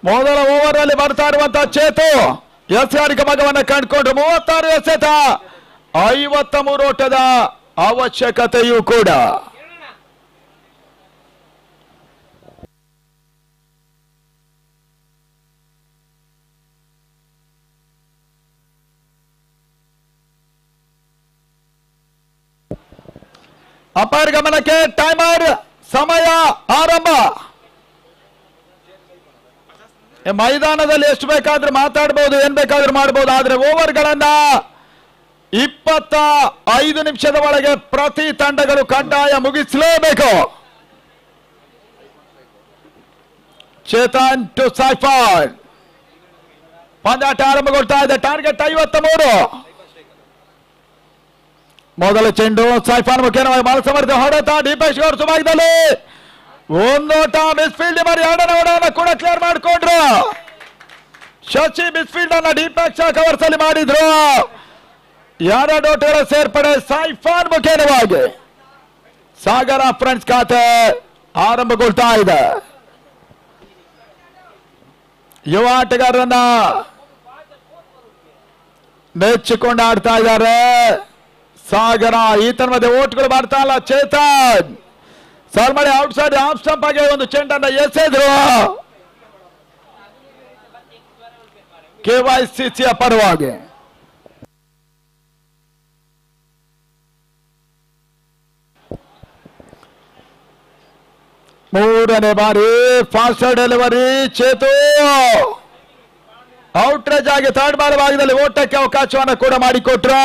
ಮೊದಲ ಓವರ್ ಅಲ್ಲಿ ಬರ್ತಾ ಇರುವಂತಹ ಚೇತು ಎಸ್ಗಾರಿಕೆ ಮಗವನ್ನ ಕಂಡುಕೊಂಡು 36 ಎಸೆತ, 53 ಓಟದ ಅವಶ್ಯಕತೆಯೂ ಕೂಡ. ಅಂಪೈರ್ ಗಮನಕ್ಕೆ, ಟೈಮರ್ ಸಮಯ ಆರಂಭ. ಮೈದಾನದಲ್ಲಿ ಎಷ್ಟು ಬೇಕಾದ್ರೂ ಮಾತಾಡಬಹುದು, ಏನ್ ಬೇಕಾದ್ರೂ ಮಾಡಬಹುದು, ಆದ್ರೆ ಓವರ್ಗಳನ್ನ 25 ನಿಮಿಷದ ಒಳಗೆ ಪ್ರತಿ ತಂಡಗಳು ಕಡ್ಡಾಯ ಮುಗಿಸಲೇಬೇಕು. ಚೇತನ್ ಟು ಸೈಫಾನ್, ಪಂದ್ಯಾಟ ಆರಂಭಗೊಳ್ತಾ ಇದೆ. ಟಾರ್ಗೆಟ್ 53. ಮೊದಲ ಚೆಂಡು ಸೈಫಾನ್ ಮುಖೇನವಾಗಿ ಬಾಲ ಸಮರ್ಥ ಹೊಡೆತ. ದೀಪೇಶ್ ಗೌಡ್ ಸುಭಾಗದಲ್ಲಿ ಒಂದೋಟ ಮಿಸ್ಫೀಲ್ಡ್ ಮಾಡಿ 2ನೇ ಓಟವನ್ನು ಕೂಡ ಕ್ಲಿಯರ್ ಮಾಡಿಕೊಂಡ್ರು. ಶಶಿ ಮಿಸ್ಫೀಲ್ಡ್ ಅನ್ನ ದೀಪೇಶ್ ಕವರ್ಸ್ ಅಲ್ಲಿ ಮಾಡಿದ್ರು. 2 ಓಟಗಳ ಸೇರ್ಪಡೆ ಸೈಫಾನ್ ಮುಖೇನವಾಗಿ ಸಾಗರ ಫ್ರೆಂಡ್ಸ್ ಖಾತೆ ಆರಂಭಗೊಳ್ತಾ ಇದೆ. ಯುವ ಆಟಗಾರರನ್ನ ಮೆಚ್ಚಿಕೊಂಡು ಆಡ್ತಾ ಇದ್ದಾರೆ ಸಾಗರ. ಈತನ ಮಧ್ಯೆ ಓಟ್ಗಳು ಬರ್ತಾ ಇಲ್ಲ. ಚೇತನ್ ಸರ್ಮಳೆ ಔಟ್ ಸೈಡ್ ಆಫ್ ಸ್ಟಂಪ್ ಆಗಿ ಒಂದು ಚೆಂಡನ್ನ ಎಸೆದ್ರು. KYCCಯ ಪರವಾಗಿ ಮೂರನೇ ಬಾರಿ ಫಾಸ್ಟ್ ಡೆಲಿವರಿ. ಚೇತು ಔಟ್ರೇಜ್ ಆಗಿ ಥರ್ಡ್ ಬಾಲ್ ಭಾಗದಲ್ಲಿ ಓಟಕ್ಕೆ ಅವಕಾಶವನ್ನು ಕೂಡ ಮಾಡಿಕೊಟ್ರು.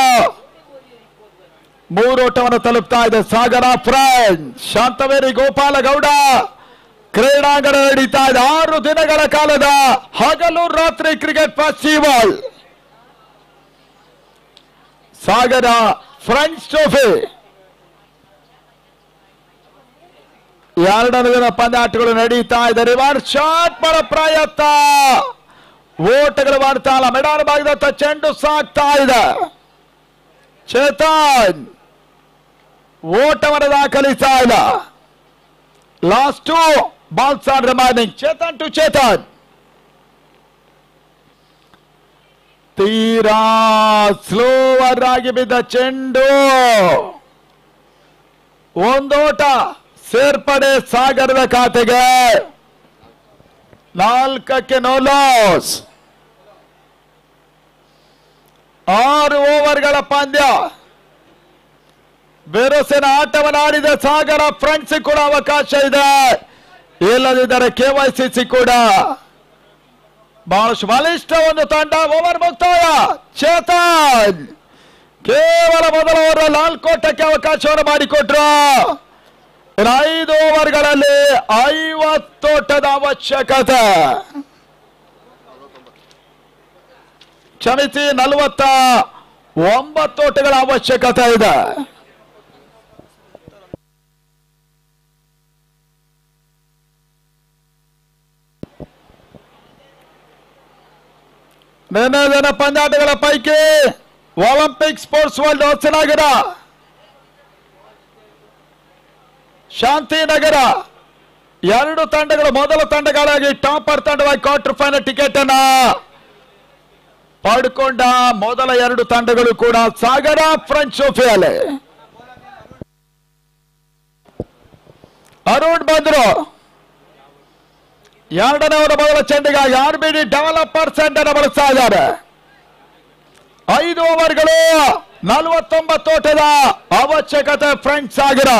3 ಓಟವನ್ನು ತಲುಪ್ತಾ ಇದೆ ಸಾಗರ ಫ್ರೆಂಡ್ಸ್. ಶಾಂತವೇರಿ ಗೋಪಾಲಗೌಡ ಕ್ರೀಡಾಂಗಣ ನಡೀತಾ ಇದೆ 6 ದಿನಗಳ ಕಾಲದ ಹಗಲು ರಾತ್ರಿ ಕ್ರಿಕೆಟ್ ಫೆಸ್ಟಿವಲ್. ಸಾಗರ ಫ್ರೆಂಚ್ ಟ್ರೋಫಿ 2ನೇ ದಿನ ಪಂದ್ಯಾಟಗಳು ನಡೀತಾ ಇದೆ. ರಿವರ್ಸ್ ಶಾಟ್ ಬಹಳ ಪ್ರಯತ್ನ, ಓಟಗಳು ಮಾಡ್ತಾ ಇಲ್ಲ. ಮೆಡಾನ್ ಭಾಗದತ್ತ ಚೆಂಡು ಸಾಕ್ತಾ ಇದೆ. ಚೇತನ್ ಓಟವನ್ನು ದಾಖಲಿಸ್ತಾ ಇಲ್ಲ. Last 2 balls are remaining. Chetan to Chetan. ತೀರಾ ಸ್ಲೋವರ್ ಆಗಿ ಬಿದ್ದ ಚೆಂಡು, ಒಂದೋಟ ಸೇರ್ಪಡೆ ಸಾಗರದ ಖಾತೆಗೆ. 4ಕ್ಕೆ ನೋ ಲಾಸ್. 6 ಓವರ್ಗಳ ಪಂದ್ಯ. ಬೆರಸಿನ ಆಟವನ್ನು ಆಡಿದ ಸಾಗರ ಫ್ರೆಂಡ್ಸ್ ಕೂಡ ಅವಕಾಶ ಇದೆ, ಇಲ್ಲದಿದ್ದರೆ ಕೆವೈಸಿಸಿ ಕೂಡ. ಬಹಳಷ್ಟು ಬಲಿಷ್ಠ ಒಂದು ತಂಡ. ಓವರ್ ಮುಕ್ತಾಯ. ಚೇತನ್ ಕೇವಲ ಮೊದಲ ಓವರ್ 4 ಓಟಕ್ಕೆ ಅವಕಾಶವನ್ನು ಮಾಡಿಕೊಟ್ರು. 5 ಓವರ್ಗಳಲ್ಲಿ 50 ಓಟದ ಅವಶ್ಯಕತೆ. ಕ್ಷಮಿಸಿ, 49 ಓಟಗಳ ಅವಶ್ಯಕತೆ ಇದೆ. ನಿನ್ನೆ ದಿನ ಪಂದ್ಯಾಟಗಳ ಪೈಕಿ Olympic sports world Hosanagara, Shantinagar 2 ತಂಡಗಳು ಮೊದಲ ತಂಡಗಳಾಗಿ ಟಾಪರ್ ತಂಡವಾಗಿ ಕ್ವಾರ್ಟರ್ ಫೈನಲ್ ಟಿಕೆಟ್ ಅನ್ನ ಪಡ್ಕೊಂಡ ಮೊದಲ 2 ತಂಡಗಳು ಕೂಡ ಸಾಗರ ಫ್ರೆಂಚ್ ಟ್ರೋಫಿಯಲ್ಲಿ. ಅರುಣ್ ಬಂದ್ರು. 2ನೇ ಓವರ್ ಮೊದಲ ಚೆಂಡಿಗಾಗಿ RBD ಡೆವಲಪರ್ಸ್ ಅನ್ನು ಬಳಸ್ತಾ ಇದ್ದಾರೆ. 5 ಓವರ್ಗಳು 49 ಓಟದ ಅವಶ್ಯಕತೆ. ಫ್ರೆಂಚ್ ಸಾಗರ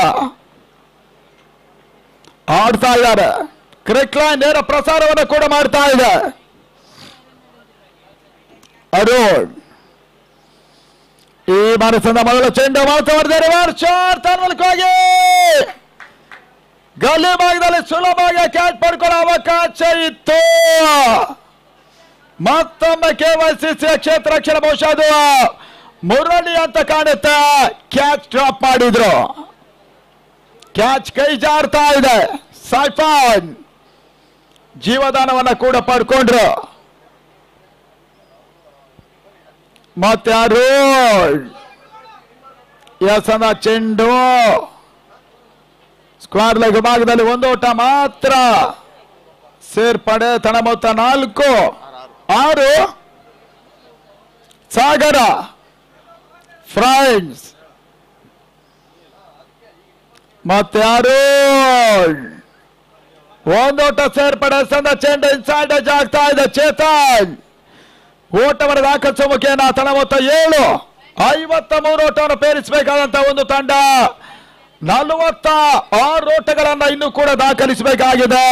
ಆಡ್ತಾ ಇದ್ದಾರೆ. ಕ್ರಿಕ್ ಲೈನ್ ನೇರ ಪ್ರಸಾರವನ್ನು ಕೂಡ ಮಾಡ್ತಾ ಇದೆ. ಅರುಣ್ ಈ ಮನಸ್ಸಿಂದ ಮೊದಲ ಚೆಂಡು ಮಾತಾಡಿದ್ದಾರೆ. ಹೋಗಿ ಗಲ್ಲಿ ಭಾಗದಲ್ಲಿ ಸುಲಭವಾಗಿ ಕ್ಯಾಚ್ ಪಡ್ಕೊಳ್ಳೋ ಅವಕಾಶ ಇತ್ತು. ಮತ್ತೊಮ್ಮೆ ಕೆವೈಸಿಸಿ ಕ್ಷೇತ್ರ ರಕ್ಷಣೆ, ಬಹುಶಃ ಅದು ಮುರಳಿ ಅಂತ ಕಾಣುತ್ತೆ. ಕ್ಯಾಚ್ ಡ್ರಾಪ್ ಮಾಡಿದ್ರು. ಕ್ಯಾಚ್ ಕೈ ಜಾರ್ತಾ ಇದೆ. ಸೈಫಾನ್ ಜೀವದಾನವನ್ನ ಕೂಡ ಪಡ್ಕೊಂಡ್ರು. ಮತ್ತೆ ಅರುಣ್ ಎಸನ ಚೆಂಡು ಸ್ಕ್ವೇರ್ ಲೆಗ್ ಭಾಗದಲ್ಲಿ 1 ಓಟ ಮಾತ್ರ ಸೇರ್ಪಡೆ. ತನ ಮೊತ್ತ 4-6 ಸಾಗರ ಫ್ರೆಂಡ್ಸ್. ಮತ್ತೆ ಅರುಣ್ 1 ಓಟ ಸೇರ್ಪಡೆ. ಸಂದ ಚೆಂಡು ಇನ್ಸೈಡ್ ಎಡ್ಜ್ ಆಗ್ತಾ ಇದೆ. ಚೇತನ್ ಓಟವನ್ನು ದಾಖಲಿಸುವ ಮುಖೇನ ತನ ಮೊತ್ತ 7. 53 ಓಟವನ್ನು ಪೇರಿಸಬೇಕಾದಂತ ಒಂದು ತಂಡ 46 ಓಟಗಳನ್ನ ಇನ್ನೂ ಕೂಡ ದಾಖಲಿಸಬೇಕಾಗಿದೆ.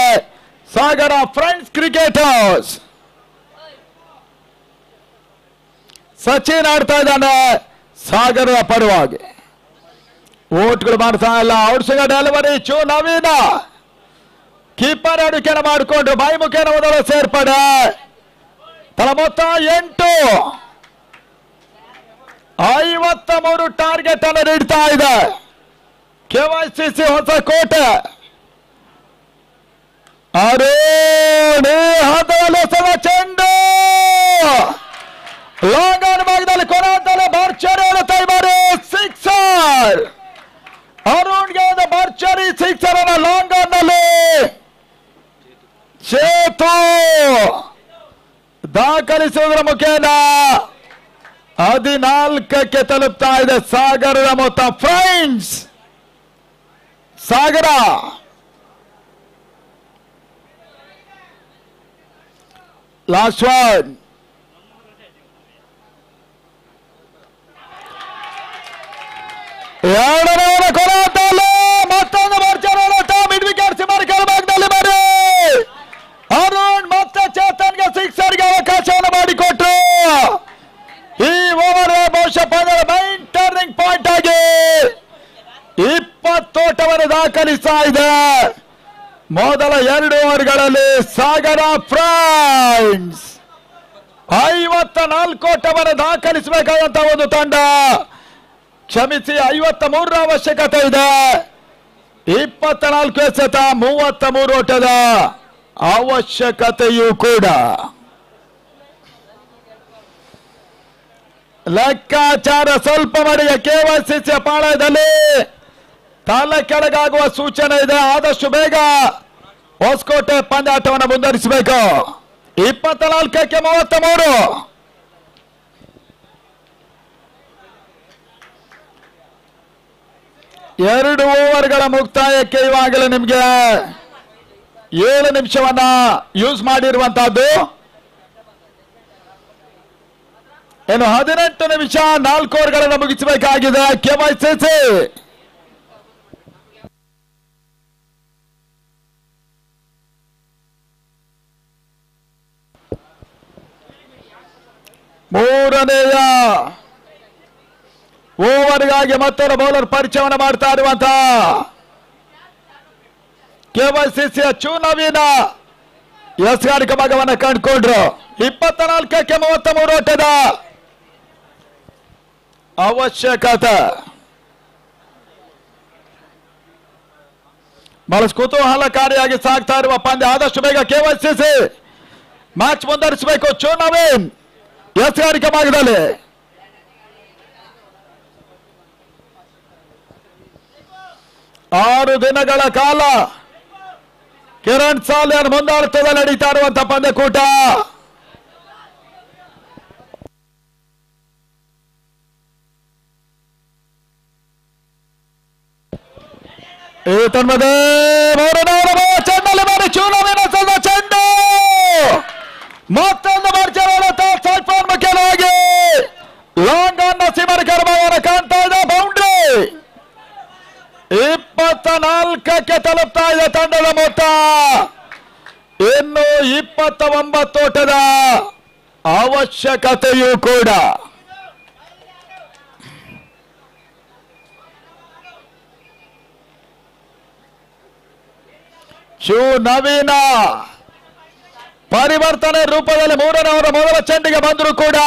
ಸಾಗರ ಫ್ರೆಂಡ್ಸ್ ಕ್ರಿಕೆಟರ್ಸ್. ಸಚಿನ್ ಆಡ್ತಾ ಇದ್ದಾನೆ ಸಾಗರದ ಪರವಾಗಿ. ಓಟ್ಗಳು ಮಾಡ್ತಾ ಇಲ್ಲ. ಔಟ್ಸಿಂಗ್ ಡೆಲಿವರಿ ಚೂ ನವೀನ ಕೀಪರ್ ಅಡುಗೆನ ಮಾಡಿಕೊಂಡು ಬಾಯಿ ಮುಖೇನ ಮೊದಲ ಸೇರ್ಪಡೆ. ತಳ ಮೊತ್ತ 8. 53 ಟಾರ್ಗೆಟ್ ಅನ್ನು ನೀಡ್ತಾ ಇದೆ ಕೆವೈಸಿಸಿ ಹೊಸಕೋಟೆ. ಹಂತದಲ್ಲಿ ಚೆಂಡು ಲಾಂಗ್ ಆನ್ ಭಾಗದಲ್ಲಿ ಕೊನೆಯಲ್ಲಿ ಭರ್ಜರಿ ತೈಮಾರಿ ಸಿಕ್ಸರ್. ಅರುಣ್ಗೆ ಒಂದು ಭರ್ಜರಿ ಸಿಕ್ಸರ್ ಅನ್ನ ಲಾಂಗ್ ಆನ್ ನಲ್ಲಿ ಚೇತು ದಾಖಲಿಸುವುದರ ಮುಖೇನ 14ಕ್ಕೆ ತಲುಪ್ತಾ ಇದೆ ಸಾಗರದ ಮೊತ್ತ. ಫ್ರೆಂಡ್ಸ್ ಸಾಗರ ಲಾಸ್ಟ್ ಒನ್. ಎರಡನೇ ಕೊನೆಯಲ್ಲಿ ಮತ್ತೊಂದು ಭರ್ಜರಿ ಮಿಡ್ ವಿಕೆಟ್ ಸಿಮರ್ ಕೆಳಭಾಗದಲ್ಲಿ ಬರೀ ಅರುಣ್ ಮತ್ತೆ ಚೇತನ್ಗೆ ಸಿಕ್ಸರ್ಗೆ ಅವಕಾಶವನ್ನು ಮಾಡಿಕೊಟ್ರು. ಈ ಓವರ್ ಬಹುಶಃ ಪಂದ್ಯದ ಮೈನ್ ಟರ್ನಿಂಗ್ ಪಾಯಿಂಟ್ ಆಗಿ 20 ಓಟವನ್ನು ದಾಖಲಿಸ್ತಾ ಇದೆ ಮೊದಲ 2 ಓವರ್ಗಳಲ್ಲಿ ಸಾಗರ ಫ್ರೆಂಡ್ಸ್ 54 ಓಟವನ್ನು ದಾಖಲಿಸಬೇಕಾದಂತಹ ಒಂದು ತಂಡ. ಕ್ಷಮಿಸಿ, 53 ಅವಶ್ಯಕತೆ ಇದೆ. 24 ಎಸೆತ 33 ಓಟದ ಅವಶ್ಯಕತೆಯೂ ಕೂಡ. ಲೆಕ್ಕಾಚಾರ ಸ್ವಲ್ಪ ಮಟ್ಟಿಗೆ ಕೆವೈಸಿಸಿಯ ಪಾಳಯದಲ್ಲಿ ತಲೆ ಕೆಳಗಾಗುವ ಸೂಚನೆ ಇದೆ. ಆದಷ್ಟು ಬೇಗ ಹೊಸಕೋಟೆ ಪಂದ್ಯಾಟವನ್ನು ಮುಂದುವರಿಸಬೇಕು. 24ಕ್ಕೆ 33. ಎರಡು ಓವರ್ಗಳ ಮುಕ್ತಾಯಕ್ಕೆ ಇವಾಗಲೇ ನಿಮಗೆ 7 ನಿಮಿಷವನ್ನ ಯೂಸ್ ಮಾಡಿರುವಂತಹದ್ದು. ಇನ್ನು 18 ನಿಮಿಷ 4 ಓವರ್ಗಳನ್ನು ಮುಗಿಸಬೇಕಾಗಿದೆ ಕೆವೈಸಿಸಿ. ಮೂರನೆಯ ಓವರ್ಗಾಗಿ ಮತ್ತೊಂದು ಬೌಲರ್ ಪರಿಚಯವನ್ನು ಮಾಡ್ತಾ ಇರುವಂತಹ ಕೆವೈಸಿಸಿಯ ಚುನವೀನ ಎಸ್ಗಾರಿಕೆ ಭಾಗವನ್ನು ಕಂಡುಕೊಂಡ್ರು. 24ಕ್ಕೆ 33 ಓಟದ ಅವಶ್ಯಕತೆ. ಬಹಳಷ್ಟು ಕುತೂಹಲಕಾರಿಯಾಗಿ ಸಾಗ್ತಾ ಇರುವ ಪಂದ್ಯ. ಆದಷ್ಟು ಬೇಗ ಕೆವೈಸಿಸಿ ಮ್ಯಾಚ್ ಮುಂದುವರಿಸಬೇಕು. ಚುನವೀನ್ ಎಸ್ಗಾರಿಕೆ ಭಾಗದಲ್ಲಿ 6 ದಿನಗಳ ಕಾಲ ಕಿರಣ್ ಸಾಲ್ಯಾನ್ ಮುಂದಾಳತ್ವದಲ್ಲಿ ನಡೀತಾ ಇರುವಂತಹ ಪಂದ್ಯಕೂಟ. ಈ ತನ್ಮದೆ ಚೆಂಡಲ್ಲಿ ಮಾಡಿ ಚೂನವಿನ ಚೆಂಡು ಮತ್ತೊಂದು ಮಾರ್ಚ್ ಸೈಫಾನ್ ಮುಖ್ಯವಾಗಿ ಲಾಂಗ್ ಆನ್ ಸೀಮರ್ ಕರ್ಮವನ್ನು ಕಾಣ್ತಾ ಇದೆ. ಬೌಂಡ್ರಿ 24ಕ್ಕೆ ತಲುಪ್ತಾ ಇದೆ ತಂಡದ ಮೊತ್ತ. ಇನ್ನು 29 ಓಟದ ಅವಶ್ಯಕತೆಯೂ ಕೂಡ. ನವೀನ ಪರಿವರ್ತನೆ ರೂಪದಲ್ಲಿ 3ನೇ ಓವರ್ ಮೊದಲ ಚೆಂಡಿಗೆ ಬಂದರೂ ಕೂಡ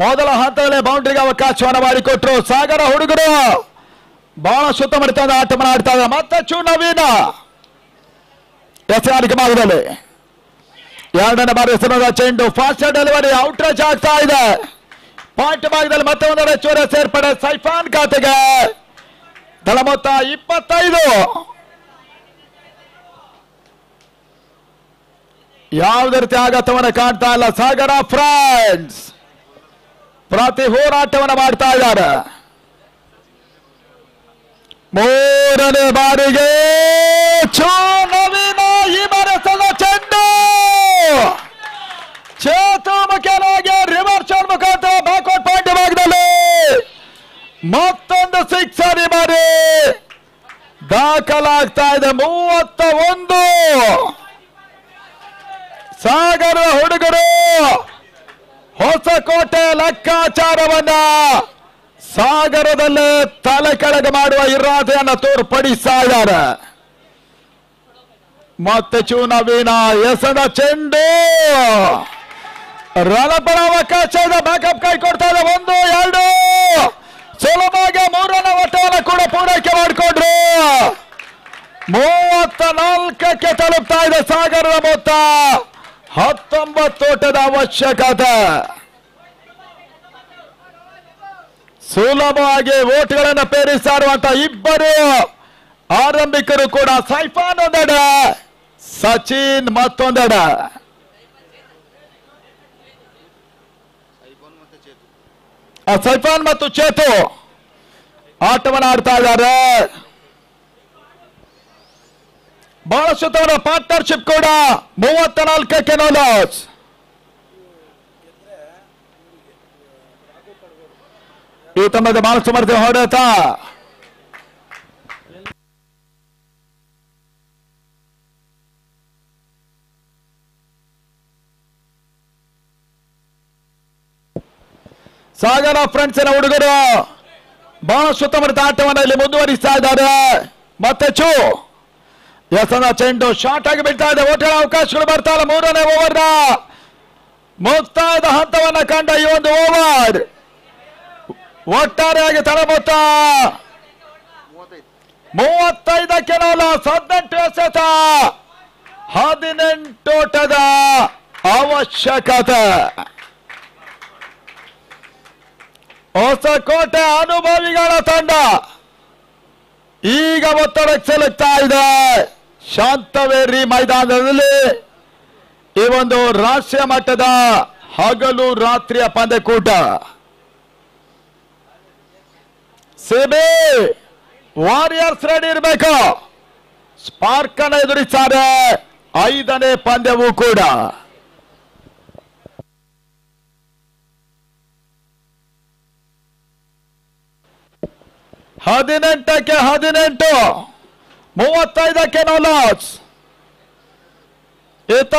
ಮೊದಲ ಹಂತದಲ್ಲೇ ಬೌಂಡ್ರಿಗೆ ಅವಕಾಶವನ್ನು ಮಾಡಿಕೊಟ್ರು ಸಾಗರ ಹುಡುಗರು. ಬಹಳ ಸುತ್ತಮುತ್ತ ಆಟವನ್ನು ಆಡ್ತಾ ಇದ್ದಾರೆ. ಮತ್ತೆ ನವೀನ ಎಸ್ಗಾರಿಕೆ ಭಾಗದಲ್ಲಿ 2ನೇ ಬಾರಿ ಹೆಸರಾದ ಚೆಂಡು ಫಾಸ್ಟ್ ಡೆಲಿವರಿ ಔಟ್ರೇಜ್ ಆಗ್ತಾ ಇದೆ. ಪಾಯಿಂಟ್ ಭಾಗದಲ್ಲಿ ಮತ್ತೆ ಒಂದೆಡೆ ಚೂರ ಸೇರ್ಪಡೆ ಸೈಫಾನ್ ಖಾತೆಗೆ. ದಳ ಮೊತ್ತ 25. ಯಾವುದೇ ರೀತಿ ಆಘಾತವನ್ನು ಕಾಣ್ತಾ ಇಲ್ಲ ಸಾಗರ ಫ್ರೆಂಡ್ಸ್. ಪ್ರತಿ ಹೋರಾಟವನ್ನು ಮಾಡ್ತಾ ಇದ್ದಾರೆ. 3ನೇ ಬಾರಿಗೆ ನವೀನ ಈ ಬಾರಿ ಚೆಂಡು ಚೇತು ಮುಖ್ಯವಾಗಿ ರಿವರ್ಸ್ ಮುಖಾಂತರ ಬ್ಯಾಕ್ಔಟ್ ಪಾಯಿಂಟ್ ಭಾಗದಲ್ಲಿ ಮತ್ತೊಂದು ಸಿಕ್ಸರ್ ಈ ಬಾರಿ ದಾಖಲಾಗ್ತಾ ಇದೆ. 31. ಸಾಗರ ಹುಡುಗರು ಹೊಸಕೋಟೆ ಲೆಕ್ಕಾಚಾರವನ್ನ ಸಾಗರದಲ್ಲೇ ತಲೆ ಕೆಳಗೆ ಮಾಡುವ ಇರಾದೆಯನ್ನು ತೋರ್ಪಡಿಸ್ತಾ ಇದ್ದಾರೆ. ಮತ್ತೆ ನವೀನ ಎಸೆದ ಚೆಂಡು ರಣಪರ ಅವಕಾಶದ ಬ್ಯಾಕಪ್ ಕೈ ಕೊಡ್ತಾ ಇದೆ. 1, 2 ಸುಲಭವಾಗಿ 3ನೇ ಓಟವನ್ನು ಕೂಡ ಪೂರೈಕೆ ಮಾಡಿಕೊಂಡ್ರು. 34ಕ್ಕೆ ತಲುಪ್ತಾ ಇದೆ ಸಾಗರದ ಮೊತ್ತ. 19 ಓಟದ ಅವಶ್ಯಕತೆ. ಸುಲಭವಾಗಿ ಓಟ್ಗಳನ್ನು ಪೇರಿಸ್ತಾ ಇರುವಂತಹ ಇಬ್ಬರು ಆರಂಭಿಕರು ಕೂಡ ಸೈಫಾನ್ ಒಂದೆಡೆ, ಸಚಿನ್ ಮತ್ತೊಂದೆಡೆ. ಸೈಫಾನ್ ಮತ್ತು ಚೇತು ಆಟವನ್ನು ಆಡ್ತಾ ಇದ್ದಾರೆ. ಬಹಳಷ್ಟು ತವರ ಪಾರ್ಟ್ನರ್ಶಿಪ್ ಕೂಡ 34ಕ್ಕೆ ನೋ ಲಾಸ್. ಈ ತಮ್ಮದ ಬಾಲ ಸಮರ್ಥ ಹೊಡೆತ ಸಾಗರ ಫ್ರೆಂಡ್ಸಿನ ಹುಡುಗರು ಬಹಳ ಸುತ್ತಮುತ್ತ ಆಟವನ್ನು ಇಲ್ಲಿ ಮುಂದುವರಿಸ್ತಾ ಇದ್ದಾರೆ. ಮತ್ತೆ ಎಸನ ಚೆಂಡು ಶಾರ್ಟ್ ಆಗಿ ಬೀಳ್ತಾ ಇದೆ. ಓಟಗಳ ಅವಕಾಶಗಳು ಬರ್ತಾ ಇಲ್ಲ. ಮೂರನೇ ಓವರ್ ಮುಕ್ತಾಯದ ಹಂತವನ್ನ ಕಂಡ ಈ ಒಂದು ಓವರ್ ಒಟ್ಟಾರೆಯಾಗಿ ತಳ ಮೊತ್ತ 35ಕ್ಕೆ 18 ಎಸೆತ 18 ಓಟದ ಅವಶ್ಯಕತೆ. ಹೊಸಕೋಟೆ ಅನುಭವಿಗಳ ತಂಡ ಈಗ ಒತ್ತಡಕ್ಕೆ ಸಿಲುಕ್ತಾ ಇದೆ. ಶಾಂತವೇರಿ ಮೈದಾನದಲ್ಲಿ ಈ ಒಂದು ರಾಷ್ಟ್ರೀಯ ಮಟ್ಟದ ಹಗಲು ರಾತ್ರಿಯ ಪಂದ್ಯಕೂಟ. ಸಿಬಿ ವಾರಿಯರ್ಸ್ ರೆಡಿ ಇರಬೇಕು. ಸ್ಪಾರ್ಕ್ ಅನ್ನು ಎದುರಿಸ್ತಾರೆ. 5ನೇ ಪಂದ್ಯವೂ ಕೂಡ ಹದಿನೆಂಟಕ್ಕೆ 18 35ಕ್ಕೆ ಲಾಸ್. ಈತ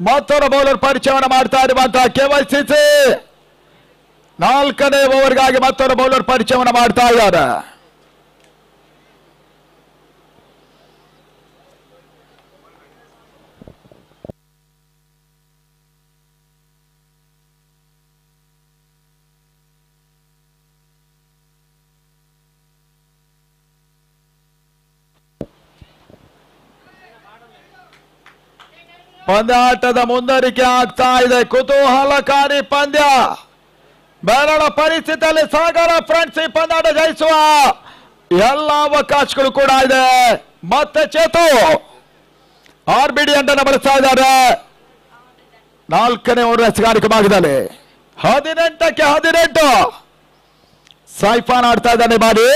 ಮತ್ತೊಬ್ಬ ಬೌಲರ್ ಪರಿಚಯವನ್ನು ಮಾಡ್ತಾ ಇರುವಂತಹ ಕೆವೈಸಿಸಿ 4ನೇ ಓವರ್ಗಾಗಿ ಮತ್ತೊಬ್ಬ ಬೌಲರ್ ಪರಿಚಯವನ್ನು ಮಾಡ್ತಾ ಇದ್ದಾರೆ. ಪಂದ್ಯಾಟದ ಮುಂದರಿಕೆ ಆಗ್ತಾ ಇದೆ. ಕುತೂಹಲಕಾರಿ ಪಂದ್ಯ. ಬೆರಳ ಪರಿಸ್ಥಿತಿಯಲ್ಲಿ ಸಾಗರ ಫ್ರೆಂಡ್ಸ್ ಈ ಪಂದ್ಯಾಟ ಜಯಿಸುವ ಎಲ್ಲ ಅವಕಾಶಗಳು ಕೂಡ ಇದೆ. ಮತ್ತೆ ಚೇತು RBD ಅಂಡನ್ನು ಬಳಸ್ತಾ ಇದ್ದಾರೆ. 4ನೇ ಓವರ್ ಎಸೆಗಾರಿಕೆ ಭಾಗದಲ್ಲಿ 18ಕ್ಕೆ 18 ಸೈಫಾನ್ ಆಡ್ತಾ ಇದ್ದಾನೆ. ಬಾಡಿ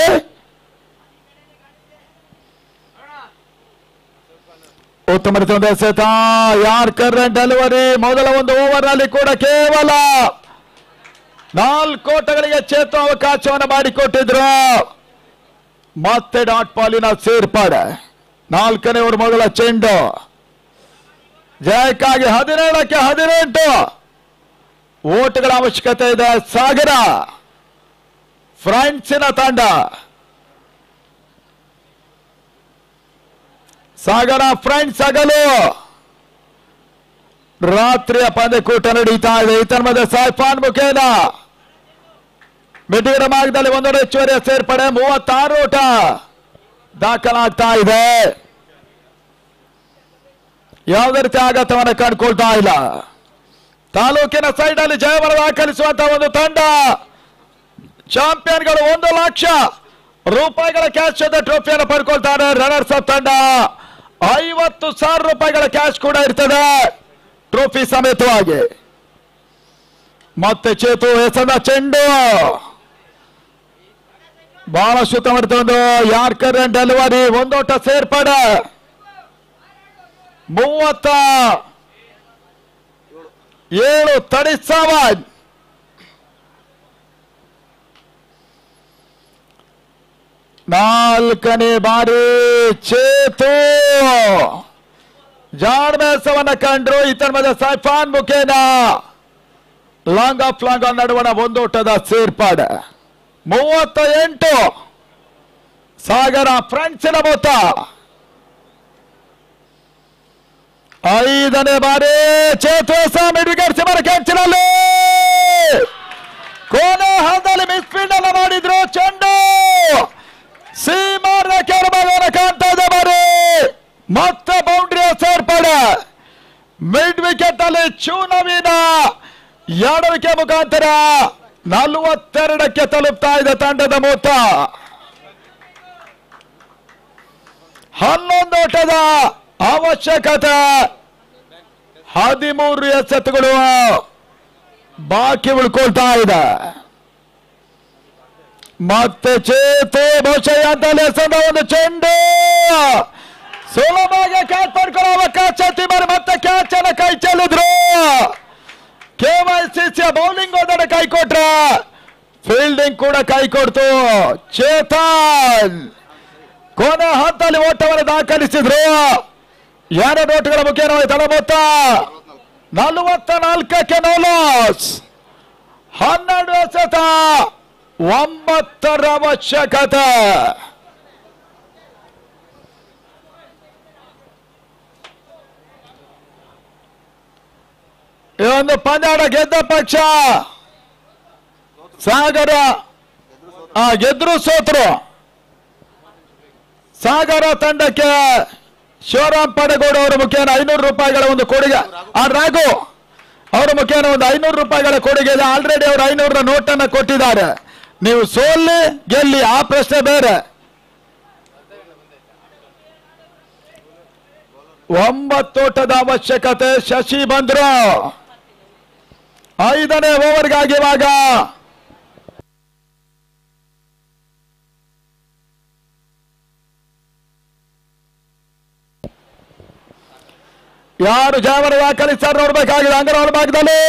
ಉತ್ತಮ ಎಸೆತ. Yorker delivery. ಮೊದಲ ಒಂದು ಓವರ್ ನಲ್ಲಿ ಕೂಡ ಕೇವಲ 4 ಓಟಗಳಿಗೆ ಚೇತು ಅವಕಾಶವನ್ನು ಮಾಡಿಕೊಟ್ಟಿದ್ರು. ಮತ್ತೆ ಡಾಟ್ ಪಾಲಿನ ಸೇರ್ಪಡೆ. 4ನೇ ಓವರ್ ಮೊದಲ ಚೆಂಡು. ಜಯಕ್ಕಾಗಿ 17ಕ್ಕೆ 18 ಓಟುಗಳ ಅವಶ್ಯಕತೆ ಇದೆ. ಸಾಗರ ಫ್ರೆಂಡ್ಸಿನ ತಂಡ. ಸಾಗರ ಫ್ರೆಂಡ್ಸ್ ಹಗಲು ರಾತ್ರಿಯ ಪಂದ್ಯಕೂಟ ನಡೀತಾ ಇದೆ. ಮಧ್ಯೆ ಸೈಫಾನ್ ಮುಖೇನ ಮಿಡ್ವಿಡ ಮಾರ್ಗದಲ್ಲಿ 1 ಹೆಚ್ಚುವರಿಯ ಸೇರ್ಪಡೆ. 36 ಓಟ ದಾಖಲಾಗ್ತಾ ಇದೆ. ಯಾವುದೇ ರೀತಿ ಆಘಾತವನ್ನು ಕಂಡುಕೊಳ್ತಾ ಇಲ್ಲ. ತಾಲೂಕಿನ ಸೈಡ್ ಅಲ್ಲಿ ಜಯವನ್ನು ದಾಖಲಿಸುವಂತಹ ಒಂದು ತಂಡ. ಚಾಂಪಿಯನ್ಗಳು 1 ಲಕ್ಷ ರೂಪಾಯಿಗಳ ಕ್ಯಾಶ್ ಟ್ರೋಫಿಯನ್ನು ಪಡ್ಕೊಳ್ತಾರೆ. ರನ್ನರ್ಸ್ ಅಪ್ ತಂಡ 50,000 ರೂಪಾಯಿಗಳ ಕ್ಯಾಶ್ ಕೂಡ ಇರ್ತದೆ ಟ್ರೋಫಿ ಸಮೇತವಾಗಿ. ಮತ್ತೆ ಚೇತು ಎಸೆದ ಚೆಂಡು ಬಹಳಷ್ಟು ಉತ್ತಮ ಇರ್ತದೆ. Yorker delivery. 1 ಓಟ ಸೇರ್ಪಡೆ. 37 4ನೇ ಬಾರಿ ಚೇತು ಜಾಡ್ಮೇಸವನ್ನ ಕಂಡ್ರು. ಮಧ್ಯೆ ಸೈಫಾನ್ ಮುಖೇನ ಲಾಂಗ್ ಆಫ್ ಲಾಂಗ್ ನಡುವಣ 1 ಓಟದ ಸೇರ್ಪಾಡೆ. 38 ಸಾಗರ ಫ್ರೆಂಡ್ಸಿನ ಮೊತ್ತ. 5ನೇ ಬಾರಿ ಚೇತು ಮಿಡ್ವಿಕೆಟ್ ಕ್ಯಾಚಿನಲ್ಲಿ ಕೋನೆ ಹಂತದಲ್ಲಿ ಮಿಸ್ಫೀಲ್ಡ್ ಅನ್ನು ಮಾಡಿದ್ರು. ಚೆಂಡು ಸೀಮಾರ್ನ ಕೆಳಭಾಗವನ್ನು ಕಾಣ್ತಾ ಇದೆ. ಬಾರಿ ಮತ್ತೆ ಬೌಂಡ್ರಿಯ ಸೇರ್ಪಡೆ. ಮಿಡ್ ವಿಕೆಟ್ ಅಲ್ಲಿ ಚೂನವಿನ ಎಡವಿಕೆ ಮುಖಾಂತರ 42ಕ್ಕೆ ತಲುಪ್ತಾ ಇದೆ ತಂಡದ ಮೊತ್ತ. 11 ಓಟದ ಅವಶ್ಯಕತೆ. 13 ಎಸೆತಗಳು ಬಾಕಿ ಉಳ್ಕೊಳ್ತಾ ಇದೆ. ಮತ್ತೆ ಚೇತು ಬಹುಶಃ ಅಂತಲೇ ಒಂದು ಚೆಂಡು ಸುಲಭವಾಗಿ ಕ್ಯಾಚ್ ಪಡ್ಕೊಳ್ಳೋ ಅವಕಾಶ. ಮತ್ತೆ ಕ್ಯಾಚ್ ಅನ್ನು ಕೈ ಚೆಲ್ಲಿದ್ರು. KYCC ಬೌಲಿಂಗ್ ಒಂದೆಡೆ ಕೈ ಕೊಟ್ರ, ಫೀಲ್ಡಿಂಗ್ ಕೂಡ ಕೈ ಕೊಡ್ತು. ಚೇತನ್ ಕೊನೆ ಹಂತದಲ್ಲಿ ಓಟವನ್ನು ದಾಖಲಿಸಿದ್ರು. 2 ಓಟಗಳ ಮುಖೇನ ತಳ ಮೊತ್ತ 44ಕ್ಕೆ ಲಾಸ್. 12 ಎಸೆತ 9 ಅವಶ್ಯಕತೆ. ಒಂದು ಪಂದ್ಯಾಟ ಗೆದ್ದ ಪಕ್ಷ ಸಾಗರ, ಗೆದ್ರು ಸೋತರು. ಸಾಗರ ತಂಡಕ್ಕೆ ಶಿವರಾಮ್ ಪಡಗೋಡು ಅವರ ಮುಖೇನ 500 ರೂಪಾಯಿಗಳ ಒಂದು ಕೊಡುಗೆ, ರಾಘು ಅವರ ಮುಖೇನ ಒಂದು 500 ರೂಪಾಯಿಗಳ ಕೊಡುಗೆ ಇದೆ. ಆಲ್ರೆಡಿ ಅವರು 500 ನೋಟನ್ನು ಕೊಟ್ಟಿದ್ದಾರೆ. ನೀವು ಸೋಲ್ಲಿ ಗೆಲ್ಲಿ ಆ ಪ್ರಶ್ನೆ ಬೇರೆ. 9 ಓಟದ ಅವಶ್ಯಕತೆ. ಶಶಿ ಬಂದ್ರು 5ನೇ ಓವರ್ಗಾಗಿ. ಇವಾಗ ಯಾರು ಜಯವನ್ನು ದಾಖಲಿಸ್ತಾರೆ ನೋಡ್ಬೇಕಾಗಿದೆ. ಅಂಗನವಾಳ ಭಾಗದಲ್ಲಿ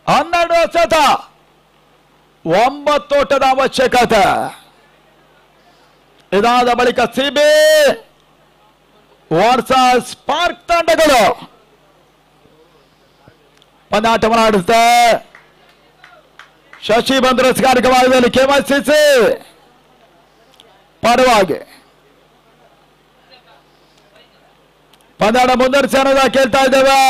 12 ಎಸೆತ, 9 ಓಟದ ಅವಶ್ಯಕತೆ. ಇದಾದ ಬಳಿಕ ಸಿಬಿ ವರ್ಸಸ್ ಪಾರ್ಕ್ ತಂಡಗಳು ಪಂದ್ಯಾಟವನ್ನು ಆಡಿಸುತ್ತೆ. ಶಶಿ ಬಂದ್ರು ಸ್ಕಾರಿಕ ಭಾಗದಲ್ಲಿ ಕೆವೈಸಿಸಿ ಪರವಾಗಿ ಪಂದ್ಯಾಟ ಮುಂದುವರಿಸಿ ಅನ್ನೋದ ಕೇಳ್ತಾ ಇದ್ದೇವೆ.